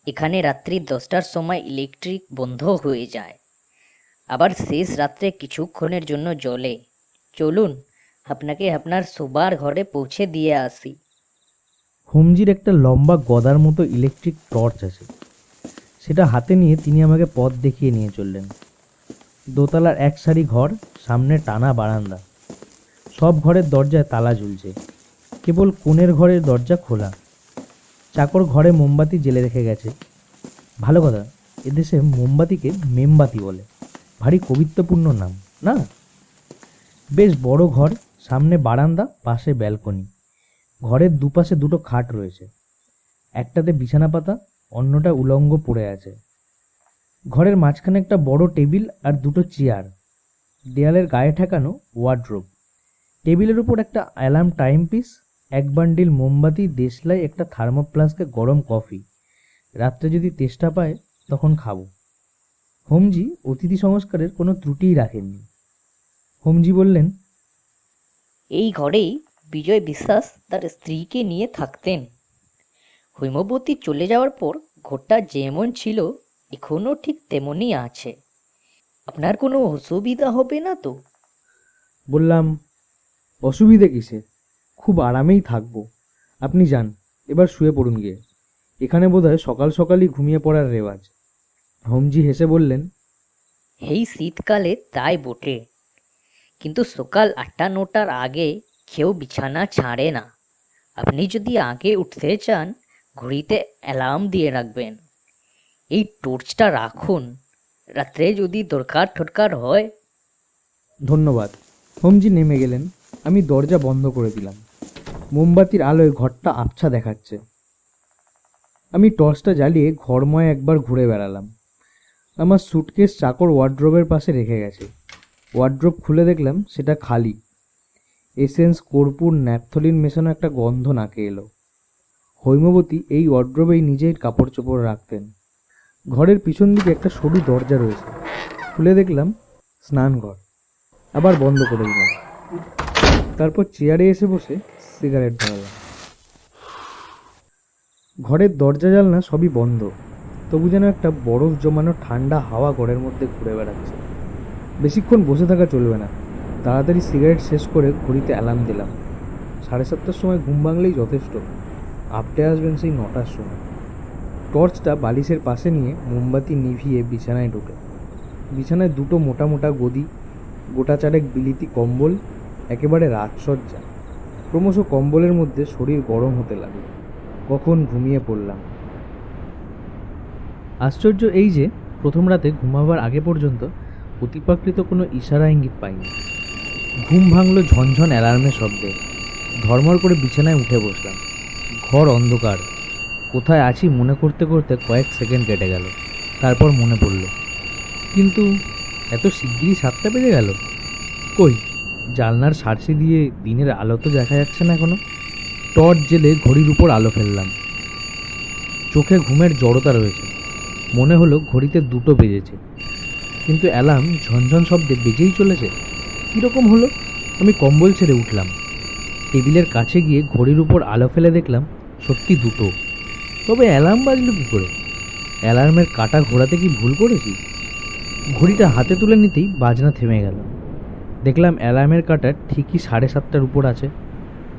এখানে রাত্রি 10টার সময় ইলেকট্রিক বন্ধ হয়ে যায়, আবার শেষ রাত্রে কিছুক্ষণের জন্য জ্বলে। চলুন, আপনাকে আপনার শোবার ঘরে পৌঁছে দিয়ে আসি। হোমজির একটা লম্বা গদার মতো ইলেকট্রিক টর্চ আছে। সেটা হাতে নিয়ে তিনি আমাকে পথ দেখিয়ে নিয়ে চললেন। দোতলার এক সারি ঘর, সামনে টানা বারান্দা। সব ঘরের দরজায় তালা ঝুলছে, কেবল কোণের ঘরের দরজা খোলা। চাকর ঘরে মোমবাতি জেলে রেখে গেছে। ভালো কথা, এদেশে মোমবাতিকে মেমবাতি বলে। ভারী কবিত্বপূর্ণ নাম না? বেশ বড় ঘর, সামনে বারান্দা, পাশে ব্যালকনি। ঘরের দুপাশে 2টো খাট রয়েছে। একটাতে বিছানা পাতা, অন্যটা উলঙ্গ পড়ে আছে। ঘরের মাঝখানে একটা বড় টেবিল আর 2টো চেয়ার। দেয়ালের গায়ে ঠেকানো ওয়ার্ডরোব। টেবিলের উপর একটা অ্যালার্ম টাইম পিস, 1 বান্ডিল মোমবাতি, দেশলাই, একটা থার্মোফ্লাস্কে গরম কফি। রাত্রে যদি তেষ্টা পায় তখন খাবো। হোমজি অতিথি সংস্কারের কোনো ত্রুটিই রাখেননি। হোমজি বললেন, এই ঘরেই বিজয় বিশ্বাস তার স্ত্রীকে নিয়ে থাকতেন। হৈমবতী চলে যাওয়ার পর ঘরটা যেমন ছিল এখনো ঠিক তেমনই আছে। আপনার কোনো অসুবিধা হবে না তো? বললাম, অসুবিধে কিসে? খুব আরামেই থাকবো। আপনি যান, এবার শুয়ে পড়ুন গিয়ে। এখানে বোধহয় সকাল সকালই ঘুমিয়ে পড়ার রেওয়াজ। হোমজি হেসে বললেন, এই শীতকালে তাই বটে, কিন্তু সকাল 8-9টার আগে কেউ বিছানা ছাড়ে না। আপনি যদি আগে উঠতে চান, ঘড়িতে অ্যালার্ম দিয়ে রাখবেন। এই টর্চটা রাখুন, রাত্রে যদি দরকার ঠরকার হয়। ধন্যবাদ। হোমজি নেমে গেলেন। আমি দরজা বন্ধ করে দিলাম। মোমবাতির আলোয় ঘরটা আবছা দেখাচ্ছে। আমি টর্চটা জ্বালিয়ে ঘরময় একবার ঘুরে বেড়ালাম। আমার সুটকেস চাকর ওয়ার্ড্রোবের পাশে রেখে গেছে। ওয়ার্ড্রোব খুলে দেখলাম সেটা খালি। এসেন্স, কর্পূর, ন্যাপথলিন মেশানো একটা গন্ধ নাকে এলো। হৈমবতী এই ওয়ার্ড্রোবেই নিজের কাপড় চোপড় রাখতেন। ঘরের পিছন দিকে একটা সরু দরজা রয়েছে। খুলে দেখলাম স্নানঘর। আবার বন্ধ করে দিলাম। তারপর চেয়ারে এসে বসে সিগারেট ধরালাম। ঘরের দরজা জানলা সবই বন্ধ, তবু যেন একটা বরফ জমানো ঠান্ডা হাওয়া ঘরের মধ্যে ঘুরে বেড়াচ্ছে। বেশিক্ষণ বসে থাকা চলবে না। তাড়াতাড়ি সিগারেট শেষ করে ঘড়িতে অ্যালার্ম দিলাম। 7:30টার সময় ঘুম ভাঙলেই যথেষ্ট। আপটে আসবেন সেই 9টার সময়। টর্চটা বালিশের পাশে নিয়ে মোমবাতি নিভিয়ে বিছানায় ঢুকে। বিছানায় দুটো মোটা মোটা গদি, গোটা চারেক বিলিতি কম্বল, একেবারে রাজসজ্জা। ক্রমশ কম্বলের মধ্যে শরীর গরম হতে লাগলো। কখন ঘুমিয়ে পড়লাম। আশ্চর্য এই যে প্রথম রাতে ঘুমাবার আগে পর্যন্ত অতিপ্রাকৃত কোনো ইশারা ইঙ্গিত পাইনি। ঘুম ভাঙল ঝনঝন অ্যালার্মের শব্দে। ধর্মর করে বিছানায় উঠে বসলাম। ঘর অন্ধকার। কোথায় আছি মনে করতে করতে কয়েক সেকেন্ড কেটে গেল। তারপর মনে পড়ল, কিন্তু এত শিগগিরই 7টা বেজে গেল। কই, জানলার সার্সি দিয়ে দিনের আলো তো দেখা যাচ্ছে না এখনো। টর্চ জেলে ঘড়ির উপর আলো ফেললাম। চোখে ঘুমের জড়তা রয়েছে। মনে হলো ঘড়িতে 2টো বেজেছে, কিন্তু অ্যালার্ম ঝনঝন শব্দে বেজেই চলেছে। কীরকম হলো? আমি কম্বল ছেড়ে উঠলাম। টেবিলের কাছে গিয়ে ঘড়ির উপর আলো ফেলে দেখলাম সত্যি 2টো। তবে অ্যালার্ম বাজলো কী করে? অ্যালার্মের কাঁটা ঘোরাতে কি ভুল করেছি? ঘড়িটা হাতে তুলে নিতেই বাজনা থেমে গেল। দেখলাম অ্যালার্মের কাঁটা ঠিকই 7:30টার উপর আছে।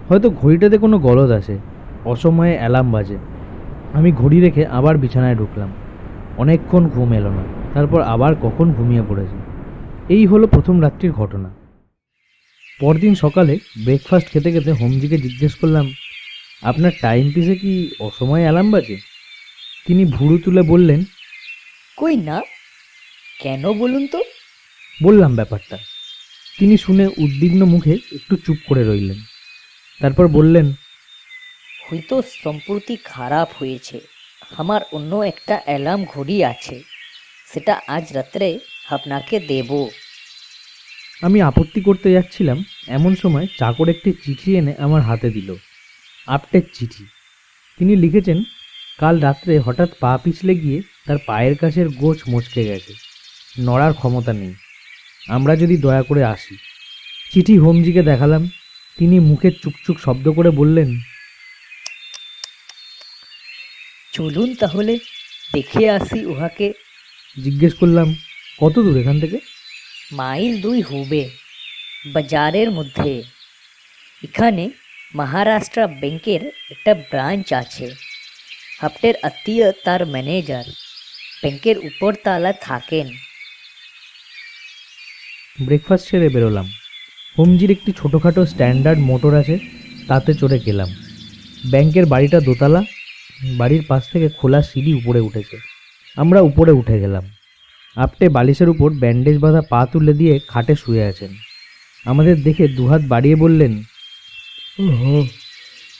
হয়তো ঘড়িটাতে কোনো গলদ আছে। অসময়ে অ্যালার্ম বাজে। আমি ঘড়ি রেখে আবার বিছানায় ঢুকলাম। অনেকক্ষণ ঘুম এলো না। তারপর আবার কখন ঘুমিয়ে পড়েছি। এই হলো প্রথম রাত্রির ঘটনা। পরদিন সকালে ব্রেকফাস্ট খেতে খেতে হোমজিকে জিজ্ঞেস করলাম, আপনার টাইম পিসে কি অসময়ে অ্যালার্ম বাজে? তিনি ভুরু তুলে বললেন, কই না, কেন বলুন তো? বললাম ব্যাপারটা। তিনি শুনে উদ্বিগ্ন মুখে একটু চুপ করে রইলেন। তারপর বললেন, হয়তো সম্প্রতি খারাপ হয়েছে। আমার অন্য একটা অ্যালার্ম ঘড়ি আছে, সেটা আজ রাত্রে আপনাকে দেব। আমি আপত্তি করতে যাচ্ছিলাম, এমন সময় চাকর একটি চিঠি এনে আমার হাতে দিল। আপটের চিঠি। তিনি লিখেছেন, কাল রাত্রে হঠাৎ পা পিছলে গিয়ে তার পায়ের কাছের গোছ মচকে গেছে। নড়ার ক্ষমতা নেই। আমরা যদি দয়া করে আসি। চিঠি হোমজিকে দেখালাম। তিনি মুখে চুকচুক শব্দ করে বললেন, চলুন তাহলে দেখে আসি উহাকে। জিজ্ঞেস করলাম, কত দূর এখান থেকে? মাইল 2 হবে, বাজারের মধ্যে। এখানে মহারাষ্ট্র ব্যাংকের একটা ব্রাঞ্চ আছে। হাপ্টের আত্মীয় তার ম্যানেজার, ব্যাংকের উপর তালা থাকেন। ব্রেকফাস্ট সেরে বেরোলাম। হোমজির একটি ছোটোখাটো স্ট্যান্ডার্ড মোটর আছে, তাতে চড়ে গেলাম। ব্যাংকের বাড়িটা দোতলা। বাড়ির পাশ থেকে খোলা সিঁড়ি উপরে উঠেছে। আমরা উপরে উঠে গেলাম। আপটে বালিশের উপর ব্যান্ডেজ বাঁধা পা তুলে দিয়ে খাটে শুয়ে আছেন। আমাদের দেখে দুহাত বাড়িয়ে বললেন, আহা,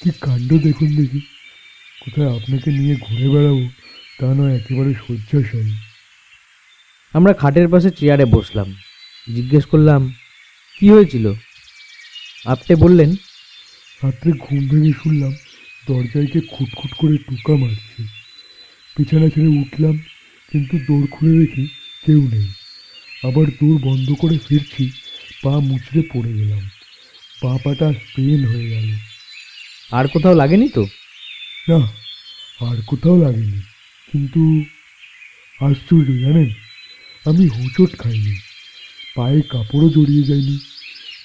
কি কাণ্ড দেখুন দেখি। কোথায় আপনাকে নিয়ে ঘুরে বেড়াবো তা নয়, একেবারে শয্যাশায়ী। আমরা খাটের পাশে চেয়ারে বসলাম। জিজ্ঞেস করলাম, কি হয়েছিল? আপটে বললেন, রাত্রে ঘুম ভেঙে শুনলাম দরজায় কে খুটখুট করে টুকা মারছে। বিছানা ছেড়ে উঠলাম, কিন্তু দৌড় খুলে দেখি কেউ নেই। আবার দৌড় বন্ধ করে ফিরছি, পা মুচড়ে পড়ে গেলাম। পা পাটা পেন হয়ে গেল। আর কোথাও লাগেনি তো? না, আর কোথাও লাগেনি। কিন্তু আশ্চর্য জানেন, আমি হোঁচট খাইনি, পায়ে কাপড়ও জড়িয়ে যায়নি।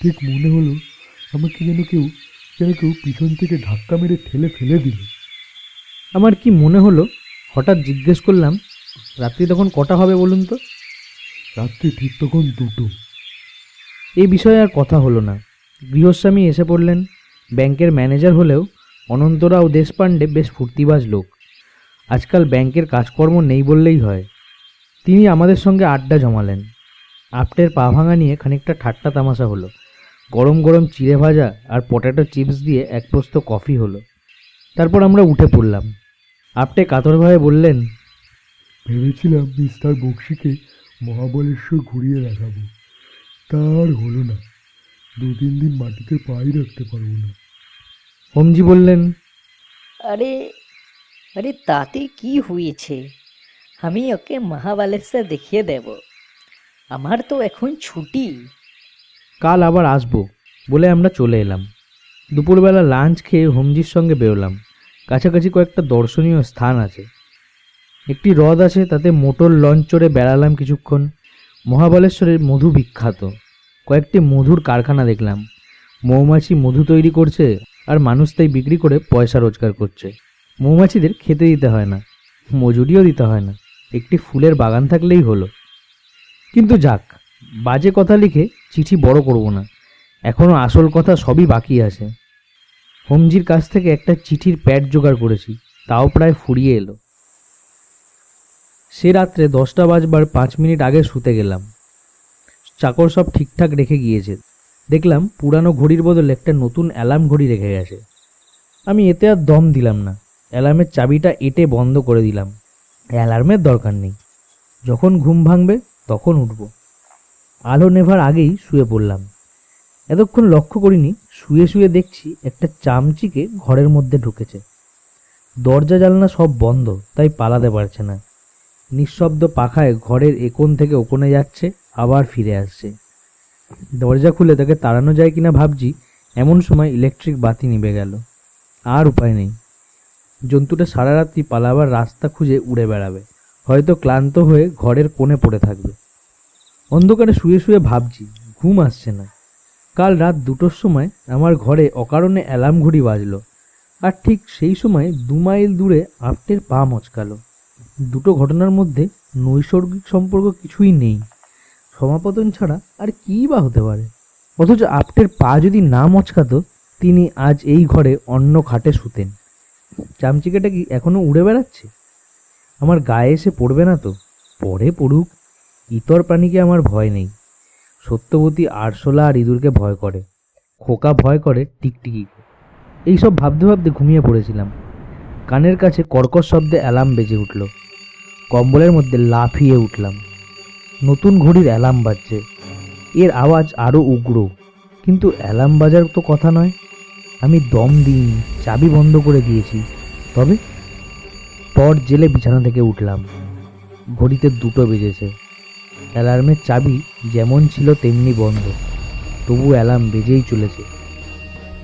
ঠিক মনে হলো আমাকে যেন কেউ পিছন থেকে ধাক্কা মেরে ঠেলে ফেলে দিল। আমার কি মনে হলো, হঠাৎ জিজ্ঞেস করলাম, রাত্রি তখন কটা হবে বলুন তো? রাত্রি ঠিক তখন 2টো। এই বিষয়ে আর কথা হলো না। গৃহস্বামী এসে পড়লেন। ব্যাংকের ম্যানেজার হলেও অনন্তরাও দেশপাণ্ডে বেশ ফুর্তিবাজ লোক। আজকাল ব্যাংকের কাজকর্ম নেই বললেই হয়। তিনি আমাদের সঙ্গে আড্ডা জমালেন। আপটের পা ভাঙা নিয়ে খানিকটা ঠাট্টা তামাশা হলো। গরম গরম চিড়ে ভাজা আর পটেটো চিপস দিয়ে এক প্রস্ত কফি হলো। তারপর আমরা উঠে পড়লাম। আপটে কাতরভাবে বললেন, ভেবেছিলাম মিস্টার বক্সিকে মহাবলেশ্বর ঘুরিয়ে দেখাবো, তা আর হলো না। 2-3 দিন মাটিতে পাই রাখতে পারবো না। হোমজি বললেন, আরে আরে তাতে কি হয়েছে, আমি ওকে মহাবালেশ্বর দেখিয়ে দেব। আমার তো এখন ছুটি। কাল আবার আসবো বলে আমরা চলে এলাম। দুপুরবেলা লাঞ্চ খেয়ে হোমজির সঙ্গে বেরোলাম। কাছাকাছি কয়েকটা দর্শনীয় স্থান আছে। একটি হ্রদ আছে, তাতে মোটর লঞ্চ চড়ে বেড়ালাম কিছুক্ষণ। মহাবালেশ্বরের মধু বিখ্যাত। কয়েকটি মধুর কারখানা দেখলাম। মৌমাছি মধু তৈরি করছে আর মানুষ তাই বিক্রি করে পয়সা রোজগার করছে। মৌমাছিদের খেতে দিতে হয় না, মজুরিও দিতে হয় না, একটি ফুলের বাগান থাকলেই হলো। কিন্তু যাক, বাজে কথা লিখে চিঠি বড় করব না, এখনো আসল কথা সবই বাকি আছে। হোমজির কাছ থেকে একটা চিঠির প্যাড জোগাড় করেছি, তাও প্রায় ফুরিয়ে এলো। সে রাত্রে 10টা বাজবার 5 মিনিট আগে শুতে গেলাম। চাকর সব ঠিকঠাক রেখে গিয়েছে। দেখলাম পুরানো ঘড়ির বদলে একটা নতুন অ্যালার্ম ঘড়ি রেখে গেছে। আমি এতে আর দম দিলাম না, অ্যালার্মের চাবিটা এঁটে বন্ধ করে দিলাম। অ্যালার্মের দরকার নেই, যখন ঘুম ভাঙবে তখন উঠব। আলো নেভার আগেই শুয়ে পড়লাম। এতক্ষণ লক্ষ্য করিনি, শুয়ে শুয়ে দেখছি একটা চামচিকে ঘরের মধ্যে ঢুকেছে। দরজা জানলা সব বন্ধ, তাই পালাতে পারছে না। নিঃশব্দ পাখায় ঘরের একোণ থেকে ওকোণে যাচ্ছে, আবার ফিরে আসছে। দরজা খুলে তাকে তাড়ানো যায় কিনা ভাবছি, এমন সময় ইলেকট্রিক বাতি নিভে গেল। আর উপায় নেই। জন্তুটা সারা রাত্রি পালাবার রাস্তা খুঁজে উড়ে বেড়াবে, হয়তো ক্লান্ত হয়ে ঘরের কোণে পড়ে থাকবে। অন্ধকারে শুয়ে শুয়ে ভাবছি, ঘুম আসছে না। কাল রাত 2টোর সময় আমার ঘরে অকারণে অ্যালার্ম ঘড়ি বাজলো, আর ঠিক সেই সময় 2 মাইল দূরে আপটের পা মচকালো। দুটো ঘটনার মধ্যে নৈসর্গিক সম্পর্ক কিছুই নেই, সমাপতন ছাড়া আর কী বা হতে পারে। অথচ আপটের পা যদি না মচকাতো, তিনি আজ এই ঘরে অন্য খাটে শুতেন। চামচিকাটা কি এখনো উড়ে বেড়াচ্ছে? আমার গায়ে এসে পড়বে না তো? পরে পড়ুক, ইতর প্রাণীকে আমার ভয় নেই। সত্যবতী আরশোলা আর ইঁদুরকে ভয় করে, খোকা ভয় করে টিকটিকিকে। এইসব ভাবতে ভাবতে ঘুমিয়ে পড়েছিলাম। কানের কাছে কর্কশ শব্দে অ্যালার্ম বেজে উঠল। কম্বলের মধ্যে লাফিয়ে উঠলাম। নতুন ঘড়ির অ্যালার্ম বাজছে। এর আওয়াজ আরও উগ্র, কিন্তু অ্যালার্ম বাজার তো কথা নয়। আমি দম দিইনি, চাবি বন্ধ করে দিয়েছি। তবে টর্চ জেলে বিছানা থেকে উঠলাম। ঘড়িতে 2টো বেজেছে। অ্যালার্মের চাবি যেমন ছিল তেমনি বন্ধ, তবু অ্যালার্ম বেজেই চলেছে।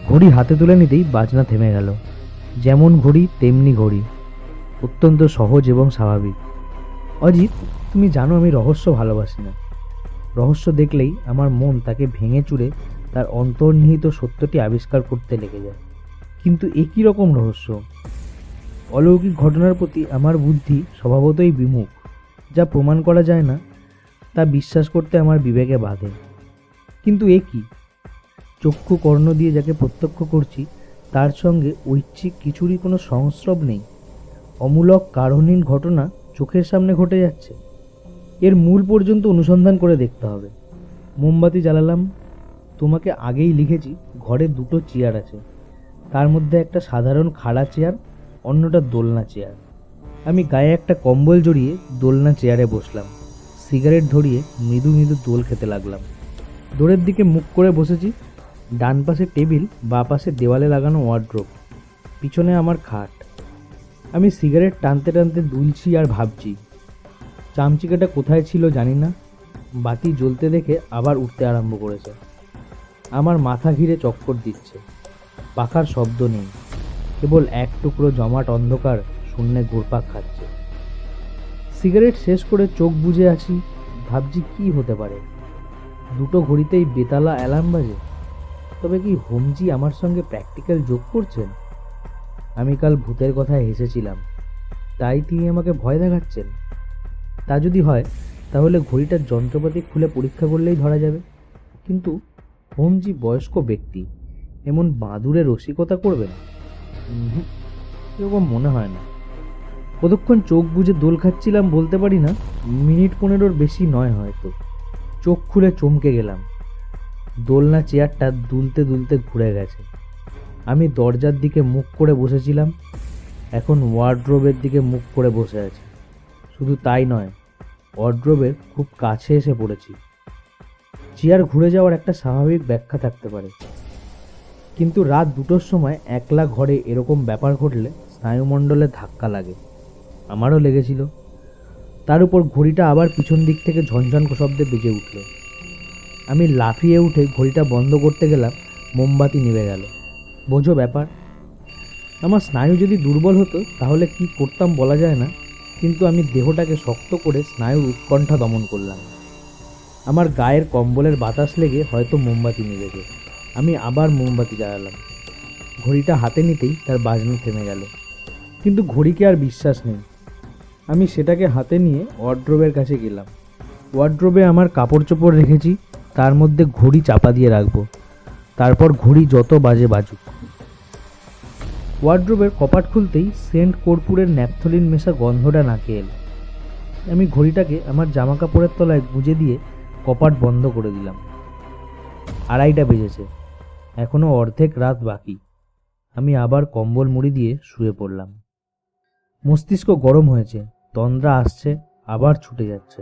ঘড়ি হাতে তুলে নিতেই বাজনা থেমে গেল। যেমন ঘড়ি তেমনি ঘড়ি, অত্যন্ত সহজ এবং স্বাভাবিক। অজিত, তুমি জানো আমি রহস্য ভালোবাসি না। রহস্য দেখলেই আমার মন তাকে ভেঙে চুরে তার অন্তর্নিহিত সত্যটি আবিষ্কার করতে লেগে যায়। কিন্তু একই রকম রহস্য, অলৌকিক ঘটনার প্রতি আমার বুদ্ধি স্বভাবতই বিমুখ। যা প্রমাণ করা যায় না তা বিশ্বাস করতে আমার বিবেকে বাধে। কিন্তু এ কি? চক্ষু কর্ণ দিয়ে যাকে প্রত্যক্ষ করছি, তার সঙ্গে ঐচ্ছিক কিছুরই কোনো সংস্রব নেই। অমূলক কারণহীন ঘটনা চোখের সামনে ঘটে যাচ্ছে। এর মূল পর্যন্ত অনুসন্ধান করে দেখতে হবে। মোমবাতি জ্বালালাম। তোমাকে আগেই লিখেছি, ঘরে 2টো চেয়ার আছে, তার মধ্যে একটা সাধারণ খাড়া চেয়ার, অন্যটা দোলনা চেয়ার। আমি গায়ে একটা কম্বল জড়িয়ে দোলনা চেয়ারে বসলাম। সিগারেট ধরিয়ে মৃদু মৃদু দোল খেতে লাগলাম। দোরের দিকে মুখ করে বসেছি। ডান পাশে টেবিল, বাঁ পাশে দেওয়ালে লাগানো ওয়ার্ড্রোব, পিছনে আমার খাট। আমি সিগারেট টানতে টানতে দুলছি আর ভাবছি। চামচিকাটা কোথায় ছিল জানি না। বাতি জ্বলতে দেখে আবার উঠতে আরম্ভ করেছে। আমার মাথা ঘিরে চক্কর দিচ্ছে। পাখার শব্দ নেই, কেবল এক টুকরো জমাট অন্ধকার শূন্যে ঘুরপাক খাচ্ছে। সিগারেট শেষ করে চোখ বুজে আছি, ভাবছি কি হতে পারে। 2টো ঘড়িতেই বেতালা অ্যালার্ম বাজে। তবে কি হোমজি আমার সঙ্গে প্র্যাকটিক্যাল যোগ করছেন? আমি কাল ভূতের কথায় হেসেছিলাম, তাই তিনি আমাকে ভয় দেখাচ্ছেন? তা যদি হয় তাহলে ঘড়িটার যন্ত্রপাতি খুলে পরীক্ষা করলেই ধরা যাবে। কিন্তু হোমজি বয়স্ক ব্যক্তি, এমন বাঁদুরে রসিকতা করবেন? এরকম মনে হয় না। কতক্ষণ চোখ বুজে দোল খাচ্ছিলাম বলতে পারি না, মিনিট 15-র বেশি নয় হয়তো। চোখ খুলে চমকে গেলাম, দোলনা চেয়ারটা দুলতে দুলতে ঘুরে গেছে। আমি দরজার দিকে মুখ করে বসেছিলাম, এখন ওয়ার্ড্রোবের দিকে মুখ করে বসে আছি। শুধু তাই নয়, ওয়ার্ড্রোবের খুব কাছে এসে পড়েছি। চেয়ার ঘুরে যাওয়ার একটা স্বাভাবিক ব্যাখ্যা থাকতে পারে, কিন্তু রাত 2টোর সময় একলা ঘরে এরকম ব্যাপার ঘটলে স্নায়ুমণ্ডলে ধাক্কা লাগে। আমারও লেগেছিল। তার উপর ঘড়িটা আবার পিছন দিক থেকে ঝনঝন শব্দে বেজে উঠল। আমি লাফিয়ে উঠে ঘড়িটা বন্ধ করতে গেলাম, মোমবাতি নিভে গেল। বোঝো ব্যাপার। আমার স্নায়ু যদি দুর্বল হতো তাহলে কি করতাম বলা যায় না, কিন্তু আমি দেহটাকে শক্ত করে স্নায়ুর উৎকণ্ঠা দমন করলাম। আমার গায়ের কম্বলের বাতাস লেগে হয়তো মোমবাতি নিভেছে। আমি আবার মোমবাতি জ্বালালাম। ঘড়িটা হাতে নিতেই তার বাজনা থেমে গেল, কিন্তু ঘড়িকে আর বিশ্বাস নেই। আমি সেটাকে হাতে নিয়ে ওয়ার্ড্রোবের কাছে গেলাম। ওয়ার্ড্রোবে আমার কাপড় চোপড় রেখেছি, তার মধ্যে ঘড়ি চাপা দিয়ে রাখবো, তারপর ঘড়ি যত বাজে বাজুক। ওয়ার্ড্রোবের কপাট খুলতেই সেন্ট কর্পূরের ন্যাপথলিন মেশা গন্ধটা নাকে এলো। আমি ঘড়িটাকে আমার জামা কাপড়ের তলায় গুঁজে দিয়ে কপাট বন্ধ করে দিলাম। 2:30 বেজেছে, এখনো অর্ধেক রাত বাকি। আমি আবার কম্বল মুড়ি দিয়ে শুয়ে পড়লাম। মস্তিষ্ক গরম হয়েছে, তন্দ্রা আসছে, আবার ছুটে যাচ্ছে।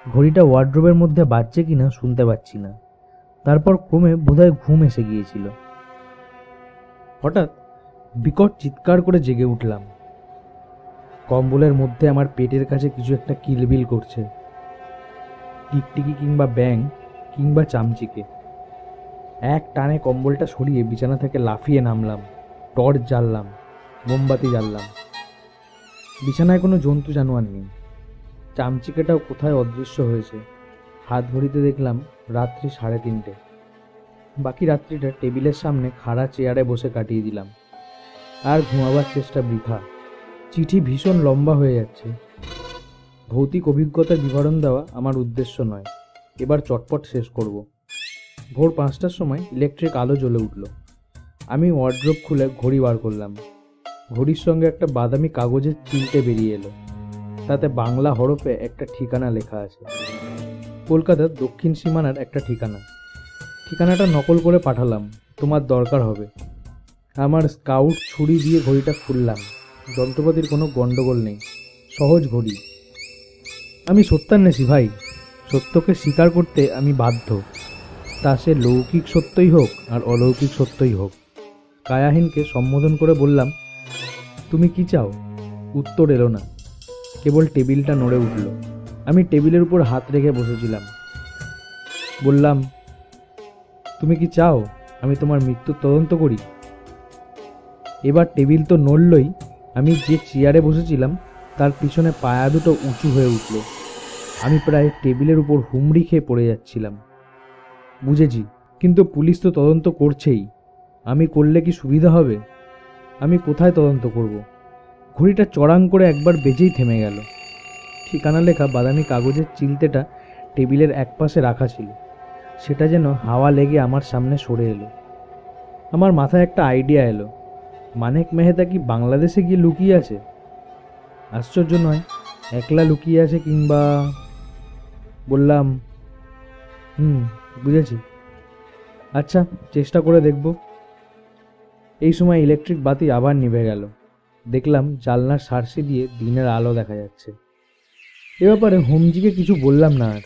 ঘড়িটা ওয়ার্ড্রোবের মধ্যে বাজছে কিনা শুনতে পাচ্ছি না। তারপর ক্রমে বোধহয় ঘুম এসে গিয়েছিল। হঠাৎ বিকট চিৎকার করে জেগে উঠলাম। কম্বলের মধ্যে আমার পেটের কাছে কিছু একটা কিলবিল করছে, টিকটিকি কিংবা ব্যাং কিংবা চামচিকে। এক টানে কম্বলটা সরিয়ে বিছানা থেকে লাফিয়ে নামলাম, টর্চ জ্বাললাম, মোমবাতি জ্বাললাম। বিছানায় কোনো জন্তু জানোয়ার নেই। চামচিকেটাও কোথায় অদৃশ্য হয়েছে। হাত ঘড়িতে দেখলাম রাত্রি 3:30। বাকি রাত্রিটা টেবিলের সামনে খাড়া চেয়ারে বসে কাটিয়ে দিলাম। আর ঘুমাবার চেষ্টা বৃথা। চিঠি ভীষণ লম্বা হয়ে যাচ্ছে। ভৌতিক অভিজ্ঞতার বিবরণ দেওয়া আমার উদ্দেশ্য নয়, এবার চটপট শেষ করব। ভোর 5টার সময় ইলেকট্রিক আলো জ্বলে উঠল। আমি ওয়ার্ড্রোব খুলে ঘড়ি বার করলাম। ঘড়ির সঙ্গে একটা বাদামি কাগজের চিলটে বেরিয়ে এলো। তাতে বাংলা হরফে একটা ঠিকানা লেখা আছে, কলকাতার দক্ষিণ সীমানার একটা ঠিকানা। ঠিকানাটা নকল করে পাঠালাম, তোমার দরকার হবে। আমার স্কাউট ছুরি দিয়ে ঘড়িটা খুললাম। যন্ত্রপাতির কোনো গন্ডগোল নেই, সহজ ঘড়ি। আমি সত্যান্বেষী ভাই, সত্যকে স্বীকার করতে আমি বাধ্য, তা সে লৌকিক সত্যই হোক আর অলৌকিক সত্যই হোক। কায়াহীনকে সম্বোধন করে বললাম, তুমি কি চাও? উত্তর এলো না, কেবল টেবিলটা নড়ে উঠল। আমি টেবিলের উপর হাত রেখে বসেছিলাম। বললাম, তুমি কি চাও আমি তোমার মৃত্যুর তদন্ত করি? এবার টেবিল তো নড়লই, আমি যে চেয়ারে বসেছিলাম তার পিছনে পায়া দুটো উঁচু হয়ে উঠল। আমি প্রায় টেবিলের উপর হুমড়ি খেয়ে পড়ে যাচ্ছিলাম। বুঝেছি, কিন্তু পুলিশ তো তদন্ত করছেই। আমি করলে কি সুবিধা হবে? আমি কোথায় তদন্ত করব? ঘড়িটা চড়াং করে একবার বেজেই থেমে গেল। ঠিকানা লেখা বাদামি কাগজের চিলতেটা টেবিলের একপাশে রাখা ছিল, সেটা যেন হাওয়া লেগে আমার সামনে সরে এলো। আমার মাথায় একটা আইডিয়া এলো, মানেক মেহতা কি বাংলাদেশে গিয়ে লুকিয়ে আছে? আশ্চর্য নয়, একলা লুকিয়ে আছে কিংবা। বললাম, বুঝেছি, আচ্ছা চেষ্টা করে দেখব। এই সময় ইলেকট্রিক বাতি আবার নিভে গেল। দেখলাম জানলার সার্সি দিয়ে দিনের আলো দেখা যাচ্ছে। এ ব্যাপারে হোমজিকে কিছু বললাম না আর।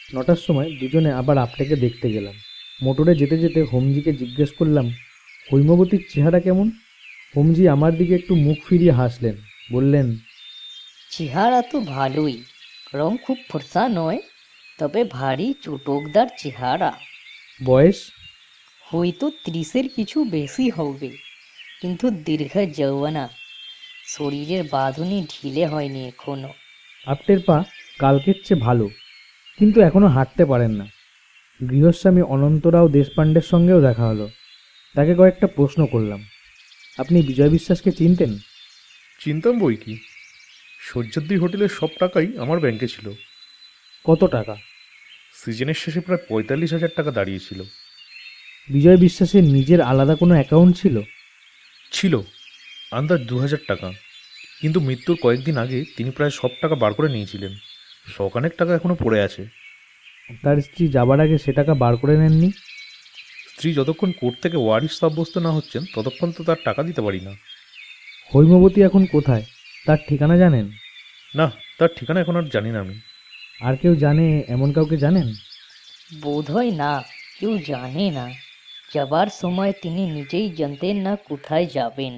9টার সময় দুজনে আবার আপটেকে দেখতে গেলাম। মোটরে যেতে যেতে হোমজিকে জিজ্ঞেস করলাম, হৈমবতীর চেহারা কেমন? হোমজি আমার দিকে একটু মুখ ফিরিয়ে হাসলেন, বললেন, চেহারা তো ভালোই, রং খুব ফর্সা নয়, তবে ভারী চটকদার চেহারা। বয়স? হয়তো 30-এর কিছু বেশি হবে, কিন্তু দীর্ঘ যৌবনা। শরীরের বাঁধনি ঢিলে হয়নি এখনো। আপটের পা কালকের চেয়ে ভালো, কিন্তু এখনো হাঁটতে পারেন না। গৃহস্বামী অনন্তরাও দেশপাণ্ডের সঙ্গেও দেখা হলো। তাকে কয়েকটা প্রশ্ন করলাম। আপনি বিজয় বিশ্বাসকে চিনতেন? চিনতাম বই কি, সহ্যাদ্রি হোটেলের সব টাকাই আমার ব্যাংকে ছিল। কত টাকা? সিজনের শেষে প্রায় 45,000 টাকা দাঁড়িয়েছিল। বিজয় বিশ্বাসের নিজের আলাদা কোনো অ্যাকাউন্ট ছিল? ছিল আন্দাজ 2,000 টাকা, কিন্তু মৃত্যুর কয়েকদিন আগে তিনি প্রায় সব টাকা বার করে নিয়েছিলেন। শখানেক টাকা এখনো পড়ে আছে। তার স্ত্রী যাবার আগে সে টাকা বার করে নেননি? স্ত্রী যতক্ষণ কোর্ট থেকে ওয়ারিশ সাব্যস্ত না হচ্ছেন ততক্ষণ তো তার টাকা দিতে পারি না। হৈমবতী এখন কোথায়, তার ঠিকানা জানেন? না, তার ঠিকানা এখন আর জানি না আমি। আর কেউ জানে, এমন কাউকে জানেন? বোধহয় না, কেউ জানে না। যাবার সময় তিনি নিজেই জানতেন না কোথায় যাবেন।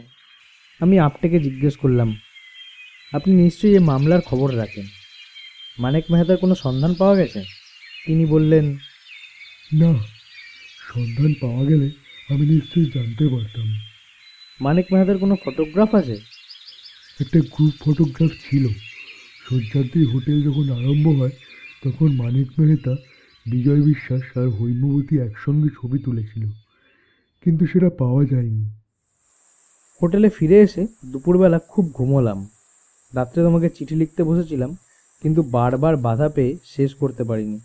আমি আপটেকে জিজ্ঞেস করলাম, আপনি নিশ্চয়ই এই মামলার খবর রাখেন, মানিক মেহতার কোনো সন্ধান পাওয়া গেছে? তিনি বললেন, না, সন্ধান পাওয়া গেলে আমি নিশ্চয়ই জানতে পারতাম। মানিক মেহতার কোনো ফটোগ্রাফ আছে? একটা গ্রুপ ফটোগ্রাফ ছিল। সহ্যাদ্রি হোটেল যখন আরম্ভ হয় তখন মানিক মেহতা, বিজয় বিশ্বাস আর হৈমবতী একসঙ্গে ছবি তুলেছিল, কিন্তু সেটা পাওয়া যায়নি। হোটেলে ফিরে এসে দুপুরবেলা খুব ঘুমোলাম। রাত্রে তোমাকে চিঠি লিখতে বসেছিলাম, কিন্তু বারবার বাধা পেয়ে শেষ করতে পারিনি।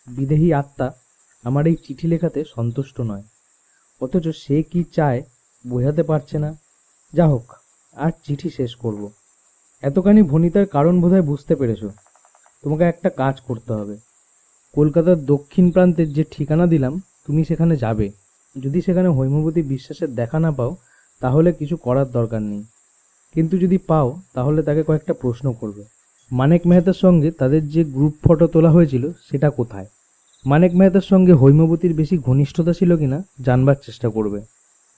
বিদেহী আত্মা আমার এই চিঠি লেখাতে সন্তুষ্ট নয়, অথচ সে কি চায় বোঝাতে পারছে না। যা হোক, আর চিঠি শেষ করব। এতখানি ভনিতার কারণ বোধহয় বুঝতে পেরেছো। তোমাকে একটা কাজ করতে হবে। কলকাতার দক্ষিণ প্রান্তের যে ঠিকানা দিলাম তুমি সেখানে যাবে। যদি সেখানে হৈমবতী বিশ্বাসের দেখা না পাও তাহলে কিছু করার দরকার নেই, কিন্তু যদি পাও তাহলে তাকে কয়েকটা প্রশ্ন করবে। মানিক মেহতার সঙ্গে তাদের যে গ্রুপ ফটো তোলা হয়েছিল সেটা কোথায়? মানিক মেহতার সঙ্গে হৈমবতীর বেশি ঘনিষ্ঠতা ছিল কিনা জানবার চেষ্টা করবে।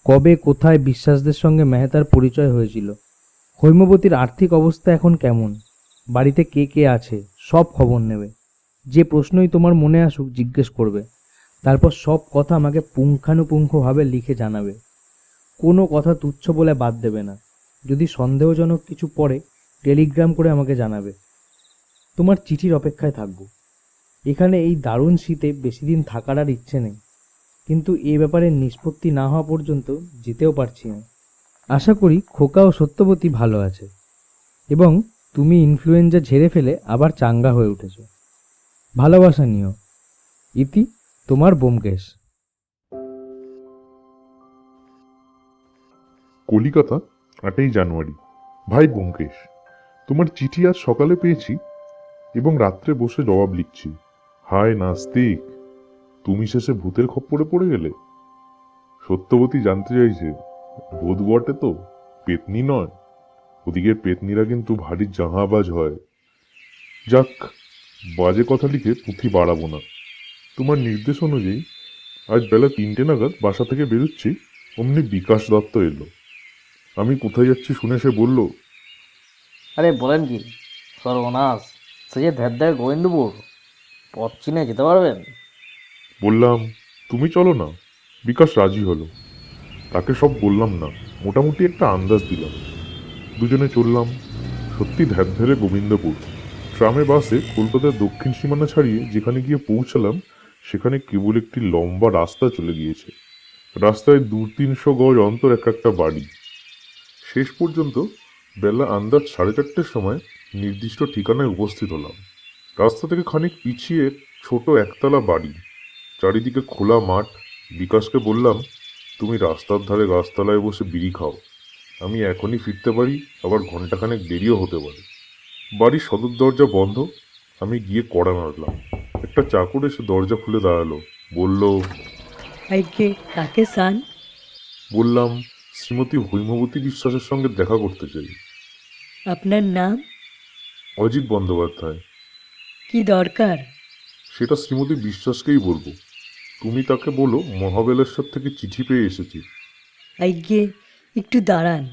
কবে কোথায় বিশ্বাসদের সঙ্গে মেহতার পরিচয় হয়েছিল? হৈমবতীর আর্থিক অবস্থা এখন কেমন? বাড়িতে কে কে আছে সব খবর নেবে। যে প্রশ্নই তোমার মনে আসুক জিজ্ঞেস করবে। তারপর সব কথা আমাকে পুঙ্খানুপুঙ্খভাবে লিখে জানাবে। কোনো কথা তুচ্ছ বলে বাদ দেবে না। যদি সন্দেহজনক কিছু পড়ে টেলিগ্রাম করে আমাকে জানাবে। তোমার চিঠির অপেক্ষায় থাকবো। এখানে এই দারুণ শীতে বেশি দিন থাকার আর ইচ্ছে নেই, কিন্তু এ ব্যাপারে নিষ্পত্তি না হওয়া পর্যন্ত যেতেও পারছি না। আশা করি খোকা ও সত্যবতী ভালো আছে এবং তুমি ইনফ্লুয়েঞ্জা ঝেড়ে ফেলে আবার চাঙ্গা হয়ে উঠেছ। ভালোবাসা নিও। ইতি, তোমার ব্যোমকেশ। কলিকাতা, 8ই জানুয়ারি। ভাই ব্যোমকেশ, তোমার চিঠি আজ সকালে পেয়েছি এবং রাত্রে বসে জবাব লিখছি। হায় নাস্তিক, তুমি শেষে ভূতের খপ্পরে পড়ে গেলে। সত্যবতী জানতে চাইছে, ভূত বটে তো, পেতনি নয়। ওদিকের পেতনিরা কিন্তু ভারী জাহাবাজ হয়। যাক, বাজে কথা লিখে পুঁথি বাড়াবো না। তোমার নির্দেশ অনুযায়ী আজ বেলা 3টে নাগাদ বাসা থেকে বেরোচ্ছি, অমনি বিকাশ দত্ত এলো। আমি কোথায় যাচ্ছি শুনে সে বলল, আরে বলেন কি, সর্বনাশ, সে যে ধ্যার গোবিন্দপুর, পথ চিনে যেতে পারবেন? বললাম তুমি চলো না। বিকাশ রাজি হলো। তাকে সব বললাম না, মোটামুটি একটা আন্দাজ দিলাম। দুজনে চললাম। সত্যি ধ্যার গোবিন্দপুর। ট্রামে বাসে কলকাতার দক্ষিণ সীমানা ছাড়িয়ে যেখানে গিয়ে পৌঁছালাম সেখানে কেবল একটি লম্বা রাস্তা চলে গিয়েছে। রাস্তায় 200-300 গজ অন্তর এক একটা বাড়ি। শেষ পর্যন্ত বেলা আন্দাজ 4:30-র সময় নির্দিষ্ট ঠিকানায় উপস্থিত হলাম। রাস্তা থেকে খানিক পিছিয়ে ছোট একতলা বাড়ি, চারিদিকে খোলা মাঠ। বিকাশকে বললাম, তুমি রাস্তার ধারে গাছতলায় বসে বিড়ি খাও, আমি এখনই ফিরতে পারি, আবার ঘন্টাখানেক দেরিও হতে পারে। বাড়ির সদর দরজা বন্ধ। আমি গিয়ে কড়া নাড়লাম। একটা চাকর এসে দরজা খুলে দাঁড়ালো। বলল, আইকে কাকে সান? বললাম, শ্রীমতী হৈমবতী বিশ্বাসের সঙ্গে দেখা করতে চাই। আপনার নাম? অজিত বন্দ্যোপাধ্যায়। কি দরকার? সেটা শ্রীমতী বিশ্বাসকেই বলবো। তুমি তাকে বলো মহাবেলেশ্বর থেকে চিঠি পেয়ে এসেছি। আইকে একটু দাঁড়ান।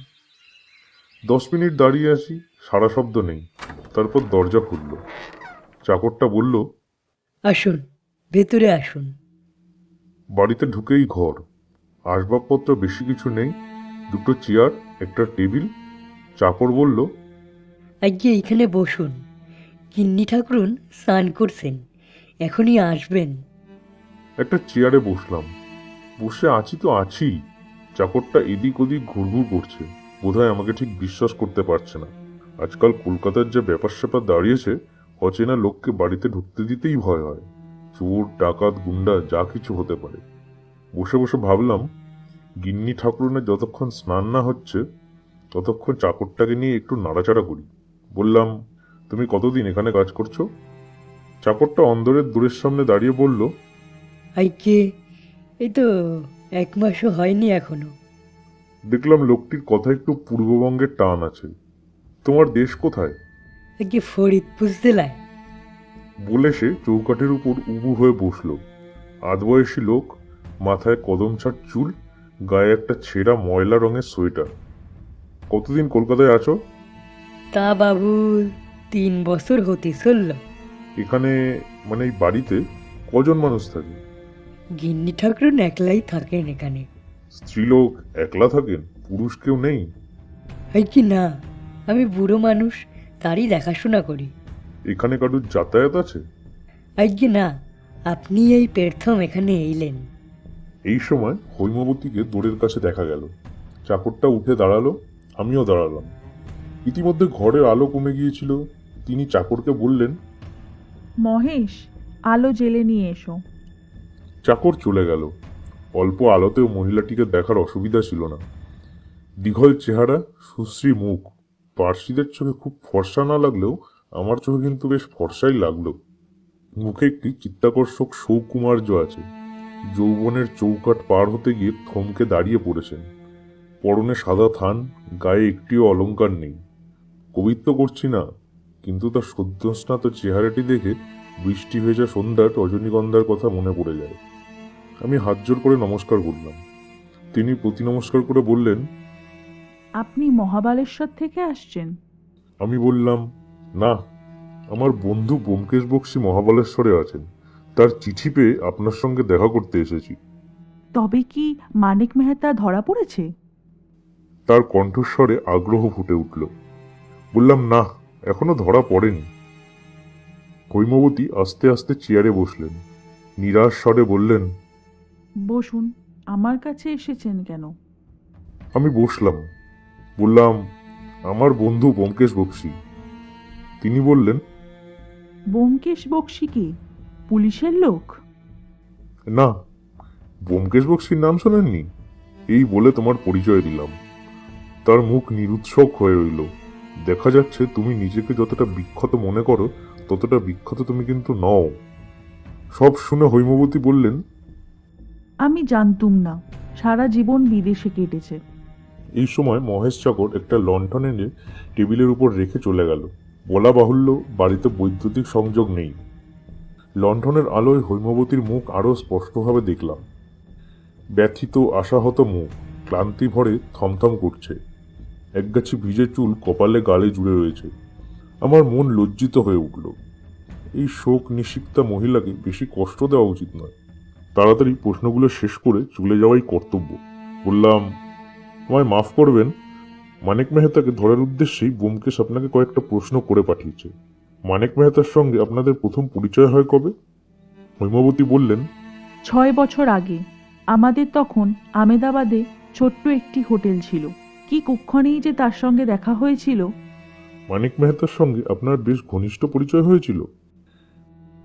10 মিনিট দাঁড়িয়ে আসি, সারা শব্দ নেই। তারপর দরজা খুলল। চাকরটা বলল, আসুন, ভেতরে আসুন। বাড়িতে ঢুকেই ঘর। আসবাবপত্র বেশি কিছু নেই, 2টো চেয়ার, একটা টেবিল। চাকর বলল, আজকে এখানে বসুন। কিন্নি ঠাকুরুন স্নান করছেন, এখনই আসবেন। একটা চেয়ারে বসলাম। বসে আছি তো আছি, চাকরটা এদিক ওদিক ঘুরঘুর করছে, বোধহয় আমাকে ঠিক বিশ্বাস করতে পারছে না। আজকাল কলকাতার যে ব্যাপার স্যাপার দাঁড়িয়েছে, অচেনা লোককে বাড়িতে ঢুকতে দিতেই ভয় হয়। চোর, ডাকাত, গুন্ডা যা কিছু হতে পারে। বসে বসে ভাবলাম, গিন্নি ঠাকুরনের যতক্ষণ স্নান না হচ্ছে ততক্ষণ চাকরটাকে নিয়ে একটু নাড়াচাড়া করি। বললাম, তুমি কতদিন এখানে কাজ করছো? চাকরটা অন্দরের দূরের সামনে দাঁড়িয়ে বলল, আইকে এই তো 1 মাসও হয়নি এখনো। দেখলাম লোকটির কথা একটু পূর্ববঙ্গের টান আছে। তোমার দেশ কোথায়? আইকে ফরিদপুর জেলায়। বলে সে চৌকাঠের উপর উবু হয়ে বসল। আধবয়সী লোক, মাথায় কদম ছাট চুল, গায়ে একটা ছেঁড়া ময়লা রঙের সোয়েটার। কতদিন কলকাতায় আছো? তা বাবু 3 বছর হতে চলল। এখানে মানে এই বাড়িতে কজন মানুষ থাকে? গিন্নি ঠাকুরন একলাই থাকেন এখানে। স্ত্রীলোক একলা থাকেন? পুরুষ কেউ নেই? আইকি না, আমি বুড়ো মানুষ, তারই দেখাশোনা করি। এখানে কারুর যাতায়াত আছে? আইকি না, আপনি এই প্রথম এখানে এলেন। এই সময় হৈমবতীকে দোরের কাছে দেখা গেল। চাকরটা উঠে দাঁড়ালো, আমিও দাঁড়ালাম। ইতিমধ্যে ঘরের আলো কমে গিয়েছিল। তিনি চাকরকে বললেন, মহেশ, আলো জেলে নিয়ে এসো। চাকর চলে গেল। অল্প আলোতেও মহিলাটিকে দেখার অসুবিধা ছিল না। দীঘল চেহারা, সুশ্রী মুখ। পার্সিদের চোখে খুব ফর্সা না লাগলেও আমার চোখে কিন্তু বেশ ফর্সাই লাগলো। মুখে একটি চিত্তাকর্ষক সৌকুমার্য আছে। যৌবনের চৌকাঠ পার হতে গিয়ে থমকে দাঁড়িয়ে পড়েছেন। পরনে সাদা থান, গায়ে একটিও অলংকার নেই। কবিত্ব করছি না, কিন্তু তার সদ্যস্নাত চেহারাটি দেখে বৃষ্টি ভেজা সন্ধ্যার রজনীগন্ধার কথা মনে পড়ে যায়। আমি হাত জোর করে নমস্কার করলাম। তিনি প্রতি নমস্কার করে বললেন, আপনি মহাবালেশ্বর থেকে আসছেন? আমি বললাম, না, আমার বন্ধু ব্যোমকেশ বক্সী মহাবালেশ্বরে আছেন। তার চিঠি পেয়ে আপনার সঙ্গে দেখা করতে এসেছি। তবে কি মানিক মেহতা ধরা পড়েছে? তার কণ্ঠস্বরে আগ্রহ ফুটে উঠল। বললাম, না, এখনো ধরা পড়েনি। হৈমবতী আস্তে আস্তে চেয়ারে বসলেন। নিরাশ স্বরে বললেন, বসুন, আমার কাছে এসেছেন কেন? আমি বসলাম। বললাম, আমার বন্ধু ব্যোমকেশ বক্সী। তিনি বললেন, ব্যোমকেশ বক্সী কি পুলিশের লোক? না, ব্যোমকেশ বক্সীর নাম শোনেননি? এই বলে তোমার পরিচয় দিলাম। তার মুখ নিরুৎসক হয়ে রইল। দেখা যাচ্ছে তুমি নিজেকে যতটা বিখ্যাত মনে করো ততটা বিখ্যাত তুমি কিন্তু নও। সব শুনে হৈমবতী বললেন, আমি জানতুম না, সারা জীবন বিদেশে কেটেছে। এই সময় মহেশ চাকর একটা লণ্ঠন এনে টেবিলের উপর রেখে চলে গেল। বলা বাহুল্য, বাড়িতে বৈদ্যুতিক সংযোগ নেই। লণ্ঠনের আলোয় হৈমবতীর মুখ আরও স্পষ্টভাবে দেখলাম। ব্যথিত, আশাহত মুখ, ক্লান্তি ভরে থমথম করছে। একগাছি ভিজে চুল কপালে গালে জুড়ে রয়েছে। আমার মন লজ্জিত হয়ে উঠল। এই শোক নিষিক্তা মহিলাকে বেশি কষ্ট দেওয়া উচিত নয়। তাড়াতাড়ি প্রশ্নগুলো শেষ করে চলে যাওয়াই কর্তব্য। বললাম, আমায় মাফ করবেন, মানিক মেহতাকে ধরার উদ্দেশ্যেই ব্যোমকেশ আপনাকে কয়েকটা প্রশ্ন করে পাঠিয়েছে। মানিক মেহতার সঙ্গে আপনাদের প্রথম পরিচয় হয় কবে? হৈমবতী বললেন, 6 বছর আগে। আমাদের তখন আমেদাবাদে ছোট্ট একটি হোটেল ছিল। কি কুক্ষণেই যে তার সঙ্গে দেখা হয়েছিল। মানিক মেহতার সঙ্গে আপনার বেশ ঘনিষ্ঠ পরিচয় হয়েছিল?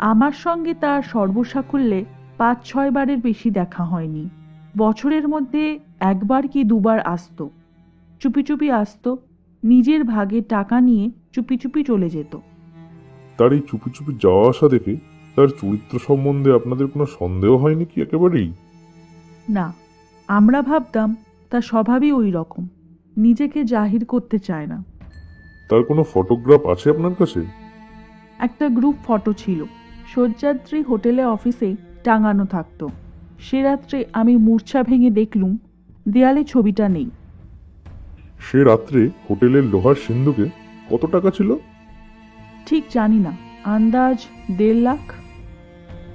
আমার সঙ্গে তার সর্বসাকুল্যে 5-6 বারের বেশি দেখা হয়নি। বছরের মধ্যে 1 বার কি 2 বার আসতো। চুপি চুপি আসতো, নিজের ভাগে টাকা নিয়ে চুপি চুপি চলে যেত। তার এই চুপি চুপি যাওয়া আসা দেখে তার চরিত্র সম্বন্ধে আপনাদের কোনো সন্দেহ হয়নি কি একেবারেই? না, আমরা ভাবতাম তার স্বভাবই ওই রকম, নিজেকে জাহির করতে চায় না। তার কোনো ফটোগ্রাফ আছে আপনার কাছে? একটা গ্রুপ ফটো ছিল, শয্যাত্রী হোটেলে অফিসে টাঙানো থাকতো। সে রাত্রে আমি মূর্ছা ভেঙে দেখলুম দেয়ালে ছবিটা নেই। সে রাত্রে হোটেলের লোহার সিন্ধুকে কত টাকা ছিল? ঠিক জানি না, আন্দাজ 1.5 লাখ।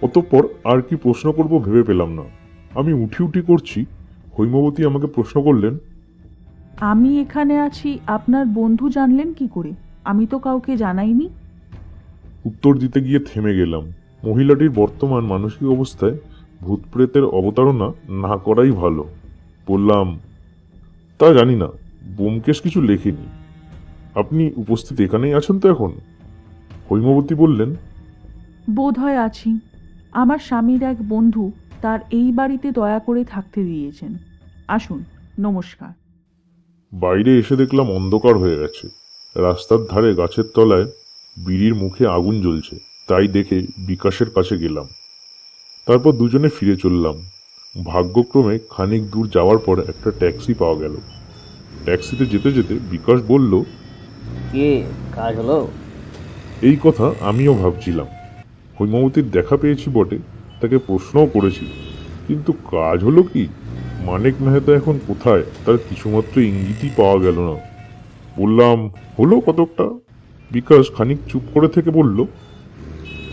অতঃপর আর কি প্রশ্ন করব ভেবে পেলাম না। আমি উঠি উঠি করছি। হৈমবতী আমাকে প্রশ্ন করলেন, আমি এখানে আছি আপনার বন্ধু জানলেন কি করে? আমি তো কাউকে জানাইনি। উত্তর দিতে গিয়ে থেমে গেলাম। মহিলাটির বর্তমান মানসিক অবস্থায় ভূতপ্রেতের অবতারণা না করাই ভালো। বললাম, তা জানি না, ব্যোমকেশ কিছু লেখেনি। আপনি উপস্থিত এখানেই আছেন তো এখন? হৈমবতী বললেন, বোধ হয় আছি। আমার স্বামীর এক বন্ধু তার এই বাড়িতে দয়া করে থাকতে দিয়েছেন। আসুন, নমস্কার। বাইরে এসে দেখলাম অন্ধকার হয়ে গেছে। রাস্তার ধারে গাছের তলায় বিড়ির মুখে আগুন জ্বলছে। তাই দেখে বিকাশের কাছে গেলাম। তারপর দুজনে ফিরে চললাম। ভাগ্যক্রমে খানিক দূর যাওয়ার পর একটা ট্যাক্সি পাওয়া গেল। ট্যাক্সিতে যেতে যেতে বিকাশ বলল, কে কাজ হলো? এই কথা আমিও ভাবছিলাম। হৈমবতীর দেখা পেয়েছি বটে, তাকে প্রশ্নও করেছি, কিন্তু কাজ হলো কি? মানিক মেহতা এখন কোথায় তার কিছুমাত্র ইঙ্গিতই পাওয়া গেল না। বললাম, হলো কতকটা। বিকাশ খানিক চুপ করে থেকে বলল,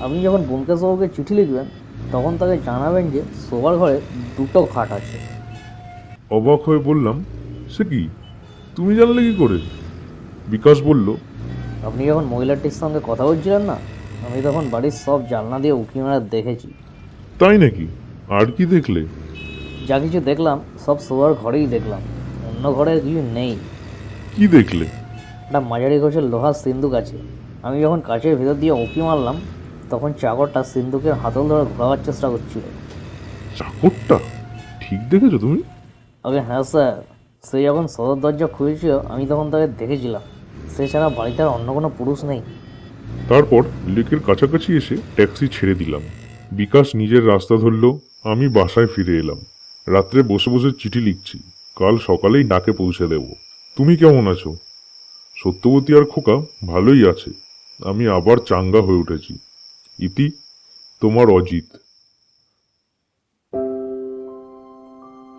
আপনি যখন ব্যোমকেশবাবুকে চিঠি লিখবেন তখন তাকে জানাবেন যে শোবার ঘরে 2টো খাট আছে। অবাক হয়ে বললাম, সে কি, তুমি জানলে কি করে? বিকাশ বলল, আপনি যখন মহিলাটির সঙ্গে কথা বলছিলেন না, আমি তখন বাড়ির সব জানলা দিয়ে উঁকি মারা দেখেছি। তাই নাকি? আর কি দেখলে? যা কিছু দেখলাম সব শোবার ঘরেই দেখলাম, অন্য ঘরে কিছু নেই। কি দেখলে? একটা মাঝারি গোছের লোহার সিন্দুক আছে। আমি যখন কাচের ভেতর দিয়ে উঁকি মারলাম তখন চাকরটা সিন্দুকের হাতল ধরে ঘোরাবার চেষ্টা করছিল। চাকরটা? ঠিক দেখেছো তুমি? আগে হ্যাঁ স্যার, সে যখন সদর দরজা খুলেছিল আমি তখন তাকে দেখেছিলাম। সে ছাড়া বাড়িতে আর অন্য কোনো পুরুষ নেই। তারপর লেকের কাছাকাছি এসে ট্যাক্সি ছেড়ে দিলাম। বিকাশ নিজের রাস্তা ধরল, আমি বাসায় ফিরে এলাম। রাত্রে বসে বসে চিঠি লিখছি, কাল সকালেই ডাকে পৌঁছে দেব। তুমি কেমন আছো? সত্যবতী আর খোকা ভালোই আছে। আমি আবার চাঙ্গা হয়ে উঠেছি। ইতি, তোমার অজিত।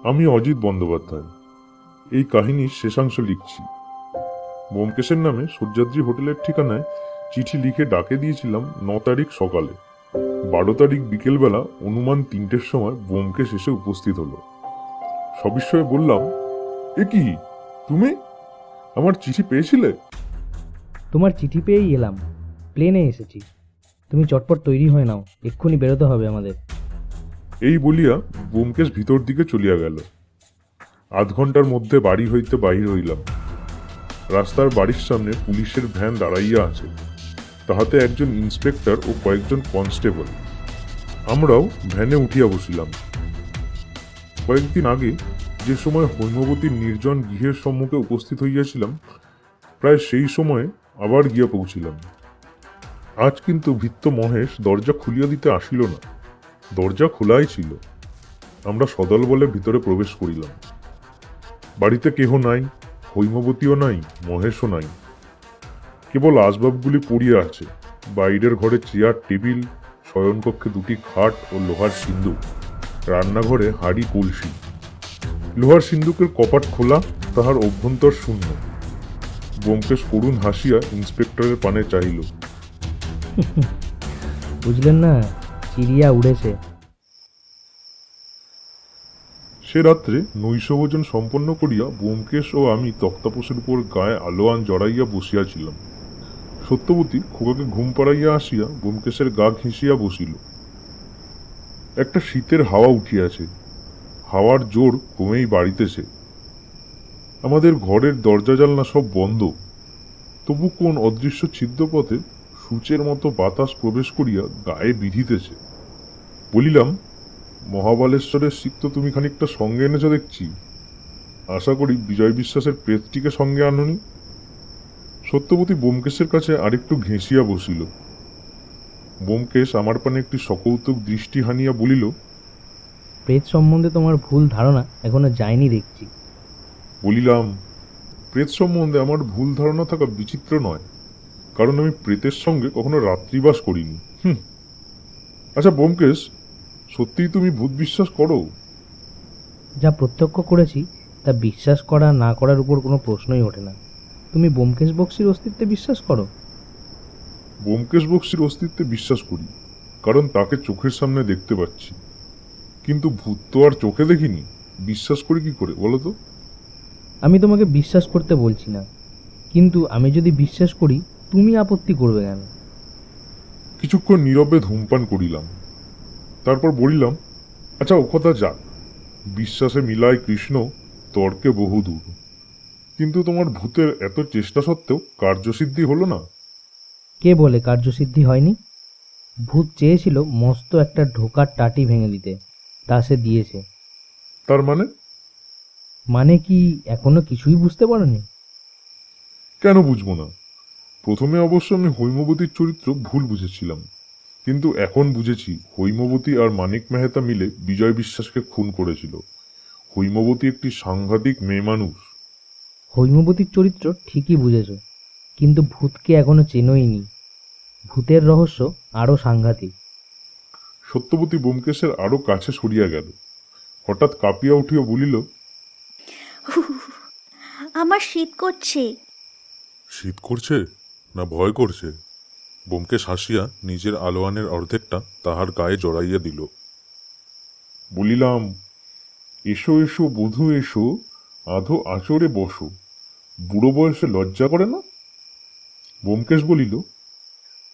আমি অজিত বন্দ্যোপাধ্যায়। এই কাহিনীর শেষাংশ লিখছি। ব্যোমকেশের নামে সহ্যাদ্রি হোটেলের ঠিকানায় চিঠি লিখে ডাকে দিয়েছিলাম 9 তারিখ সকালে। 12 তারিখ বিকেলবেলা অনুমান 3টের সময় ব্যোমকেশ এসে উপস্থিত হলো। সবিস্ময়ে বললাম, এ কি, তুমি আমার চিঠি পেয়েছিলে? তোমার চিঠি পেয়েই এলাম, প্লেনে এসেছি। তুমি চটপট তৈরি হয়ে নাও, এক্ষুনি বেরোতে হবে আমাদের। এই বলিয়া ব্যোমকেশ ভিতর দিকে চলিয়া গেল। আধ ঘন্টার মধ্যে বাড়ি হইতে বাহির হইলাম। রাস্তার বাড়ির সামনে পুলিশের ভ্যান দাঁড়াইয়া আছে, তাহাতে একজন ইন্সপেক্টর ও কয়েকজন কনস্টেবল। আমরাও ভ্যানে উঠিয়া বসিলাম। কয়েকদিন আগে যে সময় হৈমবতীর নির্জন গৃহের সম্মুখে উপস্থিত হইয়াছিলাম, প্রায় সেই সময়ে আবার গিয়া পৌঁছিলাম। আজ কিন্তু ভৃত্য মহেশ দরজা খুলিয়া দিতে আসিল না, দরজা খোলাই ছিল। আমরা সদল বলে ভিতরে প্রবেশ করিলাম। বাড়িতে কেহ নাই, হৈমবতীও নাই, মহেশও নাই। কেবল আসবাবগুলি পড়িয়া আছে। বাইরের ঘরে চেয়ার টেবিল, শয়নকক্ষে 2টি খাট ও লোহার সিন্দুক, রান্নাঘরে হাঁড়ি কলসি। লোহার সিন্দুকের কপাট খোলা, তাহার অভ্যন্তর শূন্য। ব্যোমকেশ করুণ হাসিয়া ইন্সপেক্টরের পানে চাহিল। বুঝলেন না, চিড়িয়া উড়েছে। সে রাত্রে নৈশভোজন সম্পন্ন করিয়া ব্যোমকেশ ও আমি তক্তাপোষের উপর গায়ে আলোয়ান জড়াইয়া বসিয়াছিলাম। সত্যবতী খোকাকে ঘুম পাড়াইয়া আসিয়া ব্যোমকেশের গা ঘেঁষিয়া বসিল। একটা শীতের হাওয়া উঠিয়াছে। হাওয়ার জোর ক্রমেই বাড়িতেছে। আমাদের ঘরের দরজা জানলা সব বন্ধ, তবু কোন অদৃশ্য ছিদ্রপথে সূচের মতো বাতাস প্রবেশ করিয়া গায়ে বিঁধিতেছে। বলিলাম, মহাবালেশ্বরের শীত তো তুমি খানিকটা সঙ্গে এনেছ দেখছি। আশা করি বিজয় বিশ্বাসের প্রেতটিকে সঙ্গে আননি। সত্যবতী ব্যোমকেশের কাছে আরেকটু ঘেঁষিয়া বসিল। ব্যোমকেশ আমার পানে একটি সকৌতুক দৃষ্টি হানিয়া বলিল, প্রেত সম্বন্ধে তোমার ভুল ধারণা এখনো যায়নি দেখছি। বলিলাম, প্রেত সম্বন্ধে আমার ভুল ধারণা থাকা বিচিত্র নয়, কারণ আমি প্রেতের সঙ্গে কখনো রাত্রিবাস করিনি। আচ্ছা ব্যোমকেশ, সত্যিই তুমি ভূত বিশ্বাস করো? যা প্রত্যক্ষ করেছি তা বিশ্বাস করা না করার উপর কোনো প্রশ্নই ওঠে না। তুমি ব্যোমকেশ বক্সির অস্তিত্বে বিশ্বাস করো? ব্যোমকেশ বক্সির অস্তিত্বে বিশ্বাস করি, কারণ তাকে চোখের সামনে দেখতে পাচ্ছি। কিন্তু ভূত তো আর চোখে দেখিনি, বিশ্বাস করি কি করে বলো তো? আমি তোমাকে বিশ্বাস করতে বলছি না, কিন্তু আমি যদি বিশ্বাস করি তুমি আপত্তি করবে কেন? কিছুক্ষণ নীরবে ধূমপান করিলাম। তারপর বলিলাম, আচ্ছা ও কথা যাক, বিশ্বাসে মিলায় কৃষ্ণ, তর্কে বহুদূর। কিন্তু তোমার ভূতের এত চেষ্টা সত্ত্বেও কার্যসিদ্ধি হলো না? কে বলে কার্যসিদ্ধি হয়নি? ভূত চেয়েছিল মস্ত একটা ঢোকার টাটি ভেঙে দিতে, তা সে দিয়েছে। তার মানে? মানে কি এখনো কিছুই বুঝতে পারোনি? কেন বুঝবো না? প্রথমে অবশ্য আমি হৈমবতীর চরিত্র ভুল বুঝেছিলাম, কিন্তু এখন বুঝেছি হৈমবতী আর মানিক মেহতা মিলে বিজয় বিশ্বাসকে খুন করেছিল। হৈমবতী একটি সাংঘাতিক মেয়ে মানুষ। হৈমবতীর চরিত্র ঠিকই বুঝেছ, কিন্তু ভূতকে এখনো চেনোইনি। ভূতের রহস্য আরো সাংঘাতিক। সত্যবতী ব্যোমকেশের আরো কাছে সরিয়া গেল। হঠাৎ কাঁপিয়া উঠিয়া বলিল, আমার শীত করছে। শীত করছে না ভয় করছে? ব্যোমকেশ হাসিয়া নিজের আলোয়ানের অর্ধেকটা তাহার গায়ে জড়াইয়া দিল। বলিলাম, এসো এসো বধূ এসো, আধো আঁচড়ে বসো। বুড়ো বয়সে লজ্জা করে না? ব্যোমকেশ বলিল,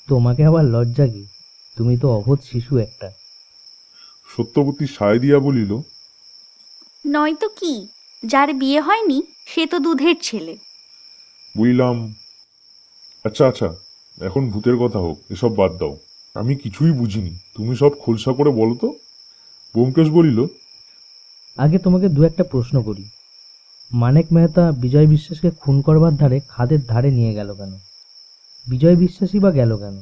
তোমাকে আবার লজ্জা কি? তুমি তো অবোধ শিশু একটা। সত্যবতী সায় দিয়া বলিল, নয়তো কি, যার বিয়ে হয়নি সে তো দুধের ছেলে। বলিলাম, আচ্ছা আচ্ছা, এখন ভূতের কথা হোক, এসব বাদ দাও। আমি কিছুই বুঝিনি, তুমি সব খোলসা করে বলো তো। ব্যোমকেশ বলিল, আগে তোমাকে দু একটা প্রশ্ন করি। মানিক মেহতা বিজয় বিশ্বাসকে খুন করবার ধারে খাদের ধারে নিয়ে গেল কেন? বিজয় বিশ্বাসই বা গেল কেন?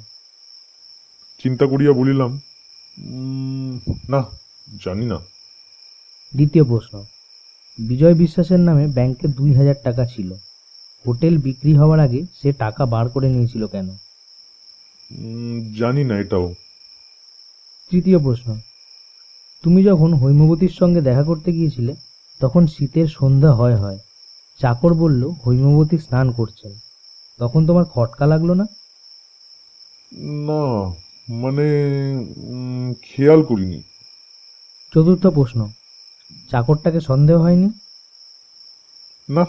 চিন্তা করিয়া বলিলাম, না, জানি না। দ্বিতীয় প্রশ্ন, বিজয় বিশ্বাসের নামে ব্যাংকে 2000 টাকা ছিল। হোটেল বিক্রি হওয়ার আগে সে টাকা বার করে নিয়েছিল কেন? জানি না এটাও। তৃতীয় প্রশ্ন, তুমি যখন হৈমবতীর সঙ্গে দেখা করতে গিয়েছিলে তখন শীতের সন্ধ্যা হয়। চাকর বলল হৈমবতী স্নান করছেন, তখন তোমার খটকা লাগলো না? না, মানে খেয়াল করিনি। চতুর্থ প্রশ্ন, চাকরটাকে সন্দেহ হয়নি? না,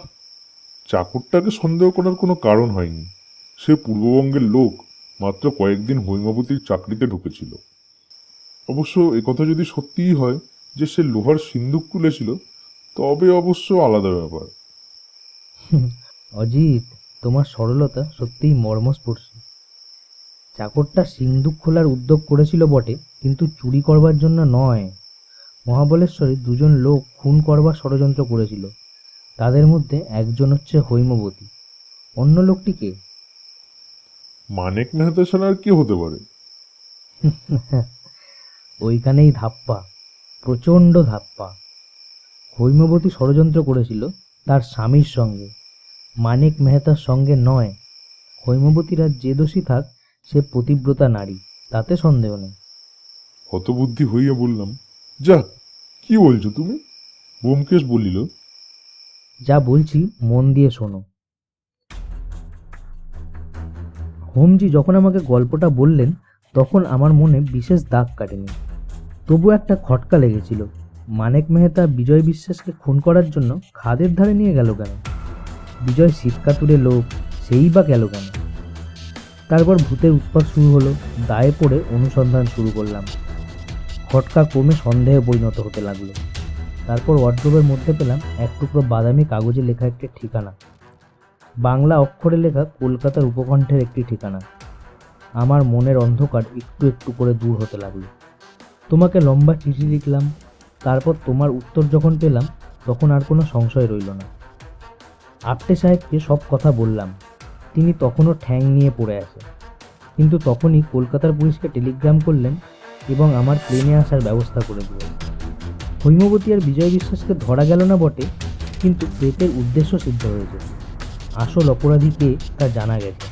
চাকরটাকে সন্দেহ করার কোনো কারণ হয়নি। সে পূর্ববঙ্গের লোক, মাত্র কয়েকদিন হৈমবতীর চাকরিতে ঢুকেছিল। অবশ্য একথা যদি সত্যিই হয় যে সে লোহার সিন্দুক তুলেছিল, তবে অবশ্য আলাদা ব্যাপার। অজিত, তোমার সরলতা সত্যিই মর্মস্পর্শী। চাকরটা সিন্দুক খোলার উদ্যোগ করেছিল বটে, কিন্তু চুরি করবার জন্য নয়। মহাবলেশ্বরে দুজন লোক খুন করবার ষড়যন্ত্র করেছিল। তাদের মধ্যে একজন হচ্ছে হৈমবতী, অন্য লোকটি কে? মানিক মেহতা ছাড়া আর কে হতে পারে? ওইখানেই ধাপ্পা, প্রচণ্ড ধাপ্পা। হৈমবতী ষড়যন্ত্র করেছিল তার স্বামীর সঙ্গে, মানিক মেহতার সঙ্গে নয়। হৈমবতীরা যে দোষী থাক, সে পতিব্রতা নারী, তাতে সন্দেহ নেই। হতবুদ্ধি হইয়া বললাম, যা, কি বলছো তুমি? ব্যোমকেশ বলিল, যা বলছি মন দিয়ে শোনো। হোমজি যখন আমাকে গল্পটা বললেন তখন আমার মনে বিশেষ দাগ কাটেনি, তবু একটা খটকা লেগেছিল। মানিক মেহতা বিজয় বিশ্বাসকে খুন করার জন্য খাদের ধারে নিয়ে গেল কেন? বিজয় শীতকাতুরে লোক, সেই বা গেল কেন? তারপর ভূতের উৎপাত শুরু হলো। দায়ে পড়ে অনুসন্ধান শুরু করলাম। খটকা ক্রমে সন্দেহে পরিণত হতে লাগলো। তারপর ওয়ার্ড্রোবের মধ্যে পেলাম এক টুকরো বাদামি কাগজে লেখা একটি ঠিকানা, বাংলা অক্ষরে লেখা কলকাতার উপকণ্ঠের একটি ঠিকানা। আমার মনের অন্ধকার একটু একটু করে দূর হতে লাগলো। তোমাকে লম্বা চিঠি লিখলাম, তারপর তোমার উত্তর যখন পেলাম তখন আর কোনো সংশয় রইল না। আপ্টে সাহেবকে সব কথা বললাম। তিনি তখনও ঠ্যাং নিয়ে পড়ে আছে, কিন্তু তখনই কলকাতার পুলিশকে টেলিগ্রাম করলেন এবং আমার প্লেনে আসার ব্যবস্থা করে দিলেন। হৈমবতী আর বিজয় বিশ্বাসকে ধরা গেল না বটে, কিন্তু প্রেতের উদ্দেশ্য সিদ্ধ হয়েছে। আসল অপরাধী কে তা জানা গেছে।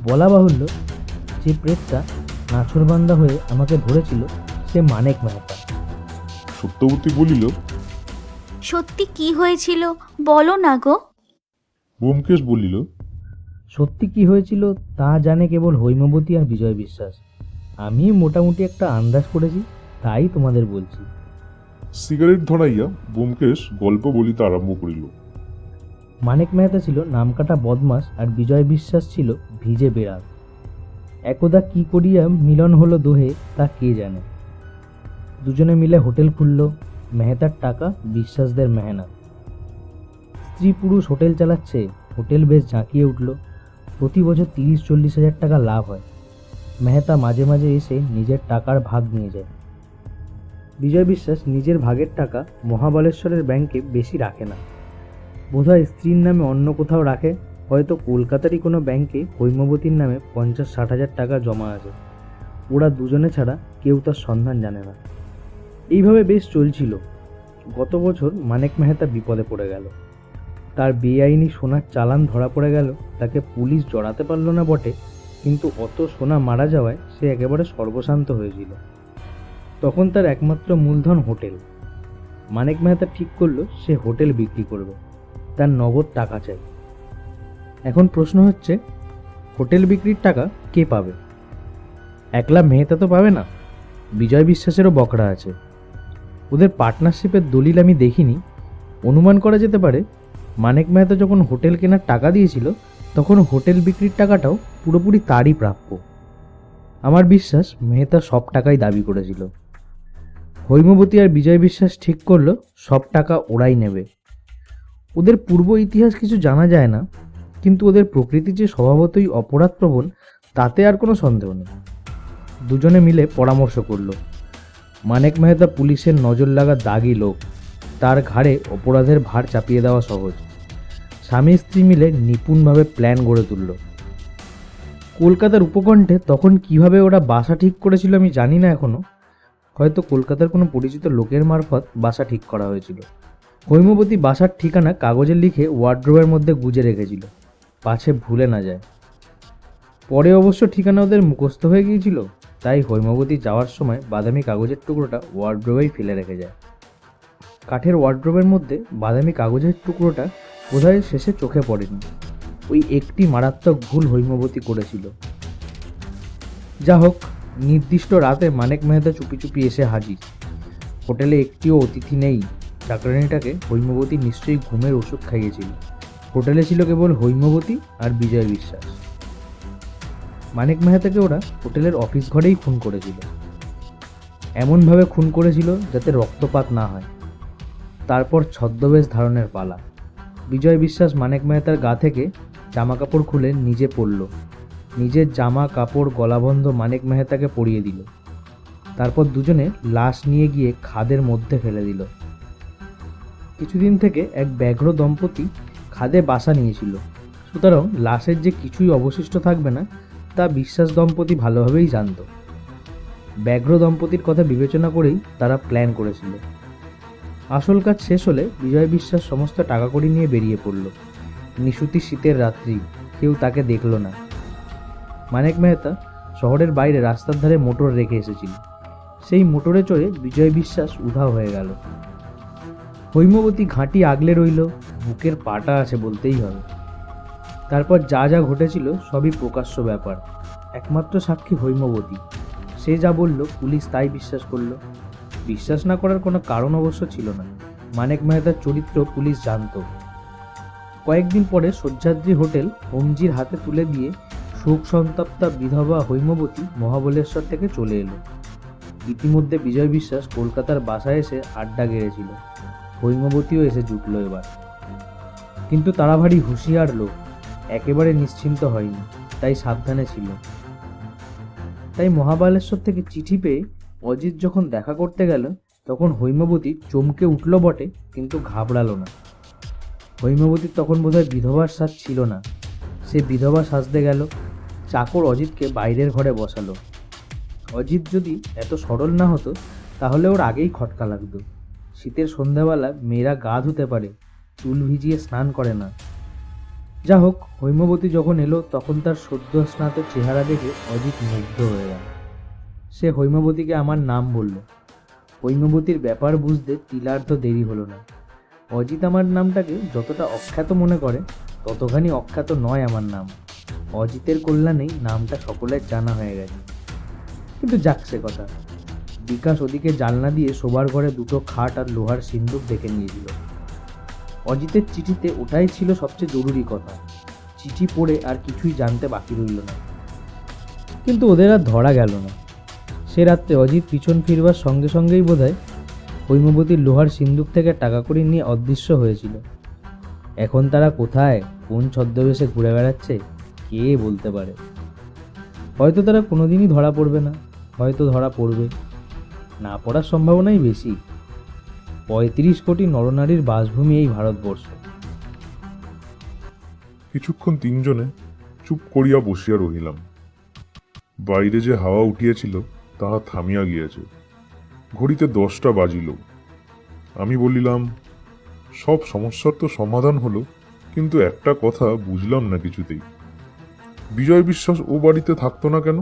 বলা বাহুল্য, যে প্রেতটা নাছরবান্দা হয়ে আমাকে ধরেছিল সে মানিক মেহতা। সত্যবতী বলিল, সত্যি কি হয়েছিল বলো না গো। ব্যোমকেশ বলিল, সত্যি কি হয়েছিল তা জানে কেবল হৈমবতী আর বিজয় বিশ্বাস। আমি মোটামুটি একটা আন্দাজ করেছি, তাই তোমাদের বলছি। সিগারেট ধরাইয়া ব্যোমকেশ গল্প বলিতে আরম্ভ করিল। মানিক মেহতা ছিল নামকাটা বদমাস আর বিজয় বিশ্বাস ছিল ভিজে বেড়াল। একদা কি করিয়া মিলন হলো দোহে তা কে জানে। দুজনে মিলে হোটেল খুলল, মেহতার টাকা, বিশ্বাসদের মেহনত। স্ত্রী পুরুষ হোটেল চালাচ্ছে, হোটেল বেশ জাঁকিয়ে উঠল। প্রতি বছর 30-40 হাজার টাকা লাভ হয়। মেহতা মাঝে মাঝে এসে নিজের টাকার ভাগ নিয়ে যায়। বিজয় বিশ্বাস নিজের ভাগের টাকা মহাবলেশ্বরের ব্যাংকে বেশি রাখে না, বোধহয় স্ত্রীর নামে অন্য কোথাও রাখে। হয়তো কলকাতারই কোনো ব্যাংকে হৈমবতীর নামে 50-60 হাজার টাকা জমা আছে। ওরা দুজনে ছাড়া কেউ তার সন্ধান জানে না। এইভাবে বেশ চলছিল। গত বছর মানিক মেহতা বিপদে পড়ে গেল। তার বেআইনি সোনার চালান ধরা পড়ে গেল। তাকে পুলিশ জড়াতে পারল না বটে, কিন্তু অত সোনা মারা যাওয়ায় সে একেবারে সর্বশান্ত হয়েছিল। তখন তার একমাত্র মূলধন হোটেল। মানিক মেহতা ঠিক করলো সে হোটেল বিক্রি করবে। তার নগদ টাকা চাই। এখন প্রশ্ন হচ্ছে, হোটেল বিক্রির টাকা কে পাবে? একলা মেহতা তো পাবে না, বিজয় বিশ্বাসেরও বকরা আছে। ওদের পার্টনারশিপের দলিল আমি দেখিনি। অনুমান করা যেতে পারে মানিক মেহতা যখন হোটেল কেনার টাকা দিয়েছিল তখন হোটেল বিক্রির টাকাটাও পুরোপুরি তারই প্রাপ্য। আমার বিশ্বাস মেহতা সব টাকাই দাবি করেছিল। হৈমবতী আর বিজয় বিশ্বাস ঠিক করলো সব টাকা ওরাই নেবে। ওদের পূর্ব ইতিহাস কিছু জানা যায় না, কিন্তু ওদের প্রকৃতি যে স্বভাবতই অপরাধপ্রবণ তাতে আর কোনো সন্দেহ নেই। দুজনে মিলে পরামর্শ করলো। মানিক মেহতা পুলিশের নজর লাগা দাগি লোক, তার ঘাড়ে অপরাধের ভার চাপিয়ে দেওয়া সহজ। স্বামী স্ত্রী মিলে নিপুণভাবে প্ল্যান গড়ে তুলল। কলকাতার উপকণ্ঠে তখন কিভাবে ওরা বাসা ঠিক করেছিল আমি জানি না এখনো। হয়তো কলকাতার কোনো পরিচিত লোকের মারফত বাসা ঠিক করা হয়েছিল। হৈমবতী বাসার ঠিকানা কাগজে লিখে ওয়ার্ড্রোবের মধ্যে গুজে রেখেছিল, পাছে ভুলে না যায়। পরে অবশ্য ঠিকানা ওদের মুখস্থ হয়ে গিয়েছিল, তাই হৈমবতী যাওয়ার সময় বাদামি কাগজের টুকরোটা ওয়ার্ড্রোবেই ফেলে রেখে যায়। কাঠের ওয়ার্ড্রোবের মধ্যে বাদামি কাগজের টুকরোটা বোধহয় শেষে চোখে পড়েনি। ওই একটি মারাত্মক ভুল হৈমবতী করেছিল। যা হোক, নির্দিষ্ট রাতে মানিক মেহতা চুপি চুপি এসে হাজির। হোটেলে একটিও অতিথি নেই। চাকরানিটাকে হৈমবতী নিশ্চয়ই ঘুমের ওষুধ খাইয়েছিল। হোটেলে ছিল কেবল হৈমবতী আর বিজয় বিশ্বাস। মানিক মেহতাকে ওরা হোটেলের অফিস ঘরেই খুন করেছিল। এমনভাবে খুন করেছিল যাতে রক্তপাত না হয়। তারপর ছদ্মবেশ ধারণের পালা। বিজয় বিশ্বাস মানিক মেহতার গা থেকে জামা কাপড় খুলে নিজে পরল। নিজের জামা কাপড় গলাবন্ধ মানিক মেহতাকে পরিয়ে দিল। তারপর দুজনে লাশ নিয়ে গিয়ে খাদের মধ্যে ফেলে দিল। কিছুদিন থেকে এক ব্যগ্র দম্পতি খাদে বাসা নিয়েছিল, সুতরাং লাশের যে কিছুই অবশিষ্ট থাকবে না তা বিশ্বাস দম্পতি ভালোভাবেই জানত। ব্যগ্র দম্পতির কথা বিবেচনা করেই তারা প্ল্যান করেছিল। আসল কাজ শেষ হলে বিজয় বিশ্বাস সমস্ত টাকা কড়ি নিয়ে বেরিয়ে পড়ল। নিশুতি শীতের রাত্রি, কেউ তাকে দেখল না। মানিক মেহতা শহরের বাইরে রাস্তার ধারে মোটর রেখে এসেছিল। সেই মোটরে চড়ে বিজয় বিশ্বাস উধাও হয়ে গেল। হৈমবতী ঘাঁটি আগলে রইল, বুকের পাটা আছে বলতেই হবে। তারপর যা যা ঘটেছিল সবই প্রকাশ্য ব্যাপার। একমাত্র সাক্ষী হৈমবতী। সে যা বলল পুলিশ তাই বিশ্বাস করল। বিশ্বাস না করার কোনো কারণ অবশ্য ছিল না। মানিক মেহতার চরিত্র পুলিশ জানত। কয়েকদিন পরে সহ্যাদ্রি হোটেল ওমজির হাতে তুলে দিয়ে শোক সন্তপ্তা বিধবা হৈমবতী মহাবলেশ্বর থেকে চলে এলো। ইতিমধ্যে বিজয় বিশ্বাস কলকাতার বাসায় এসে আড্ডা গেড়েছিল। হৈমবতীও এসে জুটল এবার। কিন্তু তারা ভারী হুঁশিয়ার লোক, একেবারে নিশ্চিন্ত হয়নি, তাই সাবধানে ছিল। তাই মহাবালেশ্বর থেকে চিঠি পেয়ে অজিত যখন দেখা করতে গেল তখন হৈমবতী চমকে উঠল বটে, কিন্তু ঘাবড়ালো না। হৈমবতীর তখন বোধহয় বিধবার সাজ ছিল না। সে বিধবা সাজতে গেল। চাকর অজিতকে বাইরের ঘরে বসালো। অজিত যদি এত সরল না হতো তাহলে ওর আগেই খটকা লাগতো। শীতের সন্ধ্যাবেলা মেয়েরা গা ধুতে পারে, চুল ভিজিয়ে স্নান করে না। যা হোক, হৈমবতী যখন এলো তখন তার সদ্য স্নাত চেহারা দেখে অজিত মুগ্ধ হয়ে গেল। সে হৈমবতীকে আমার নাম বলল। হৈমবতীর ব্যাপার বুঝতে তিলার্ধ দেরি হলো না। অজিত আমার নামটাকে যতটা অখ্যাত মনে করে ততখানি অখ্যাত নয় আমার নাম। অজিতের কল্যাণেই নামটা সকলের জানা হয়ে গেছে। কিন্তু যাক সে কথা। বিকাশ ওদিকে জানলা দিয়ে শোবার ঘরে দুটো খাট আর লোহার সিন্দুক দেখে নিয়েছিল। অজিতের চিঠিতে ওটাই ছিল সবচেয়ে জরুরি কথা। চিঠি পড়ে আর কিছুই জানতে বাকি রইল না। কিন্তু ওদের আর ধরা গেল না। সে রাত্রে অজিত পিছন ফিরবার সঙ্গে সঙ্গেই বোধহয় হৈমবতীর লোহার সিন্দুক থেকে টাকা কড়ি নিয়ে অদৃশ্য হয়েছিল। এখন তারা কোথায় কোন ছদ্মবেশে ঘুরে বেড়াচ্ছে কে বলতে পারে। হয়তো তারা কোনোদিনই ধরা পড়বে না, হয়তো ধরা পড়বে, না পড়ার সম্ভাবনাই বেশি। 35 কোটি নরনারীর বাসভূমি এই ভারতবর্ষ। কিছুক্ষণ তিনজনে চুপ করিয়া বসিয়া রহিলাম। বাইরে যে হাওয়া উঠিয়াছিল তাহা থামিয়া গিয়াছে। ঘড়িতে 10টা বাজিল। আমি বলিলাম, সব সমস্যার তো সমাধান হলো, কিন্তু একটা কথা বুঝলাম না কিছুতেই। বিজয় বিশ্বাস ও বাড়িতে থাকতো না কেন?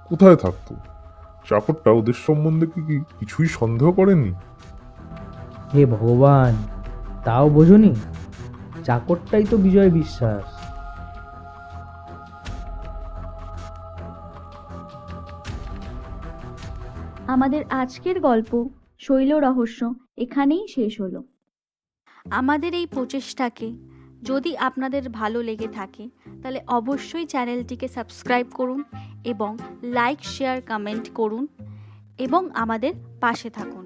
কোথায় থাকতো? চাকরটা ওদের সম্বন্ধে কি কিছুই সন্দেহ করেনি? হে ভগবান, তাও বোঝনি? চাকরটাই তো বিজয় বিশ্বাস। আমাদের আজকের গল্প শৈল রহস্য এখানেই শেষ হলো। আমাদের এই প্রচেষ্টাকে যদি আপনাদের ভালো লেগে থাকে তাহলে অবশ্যই চ্যানেলটিকে সাবস্ক্রাইব করুন এবং লাইক শেয়ার কমেন্ট করুন এবং আমাদের পাশে থাকুন।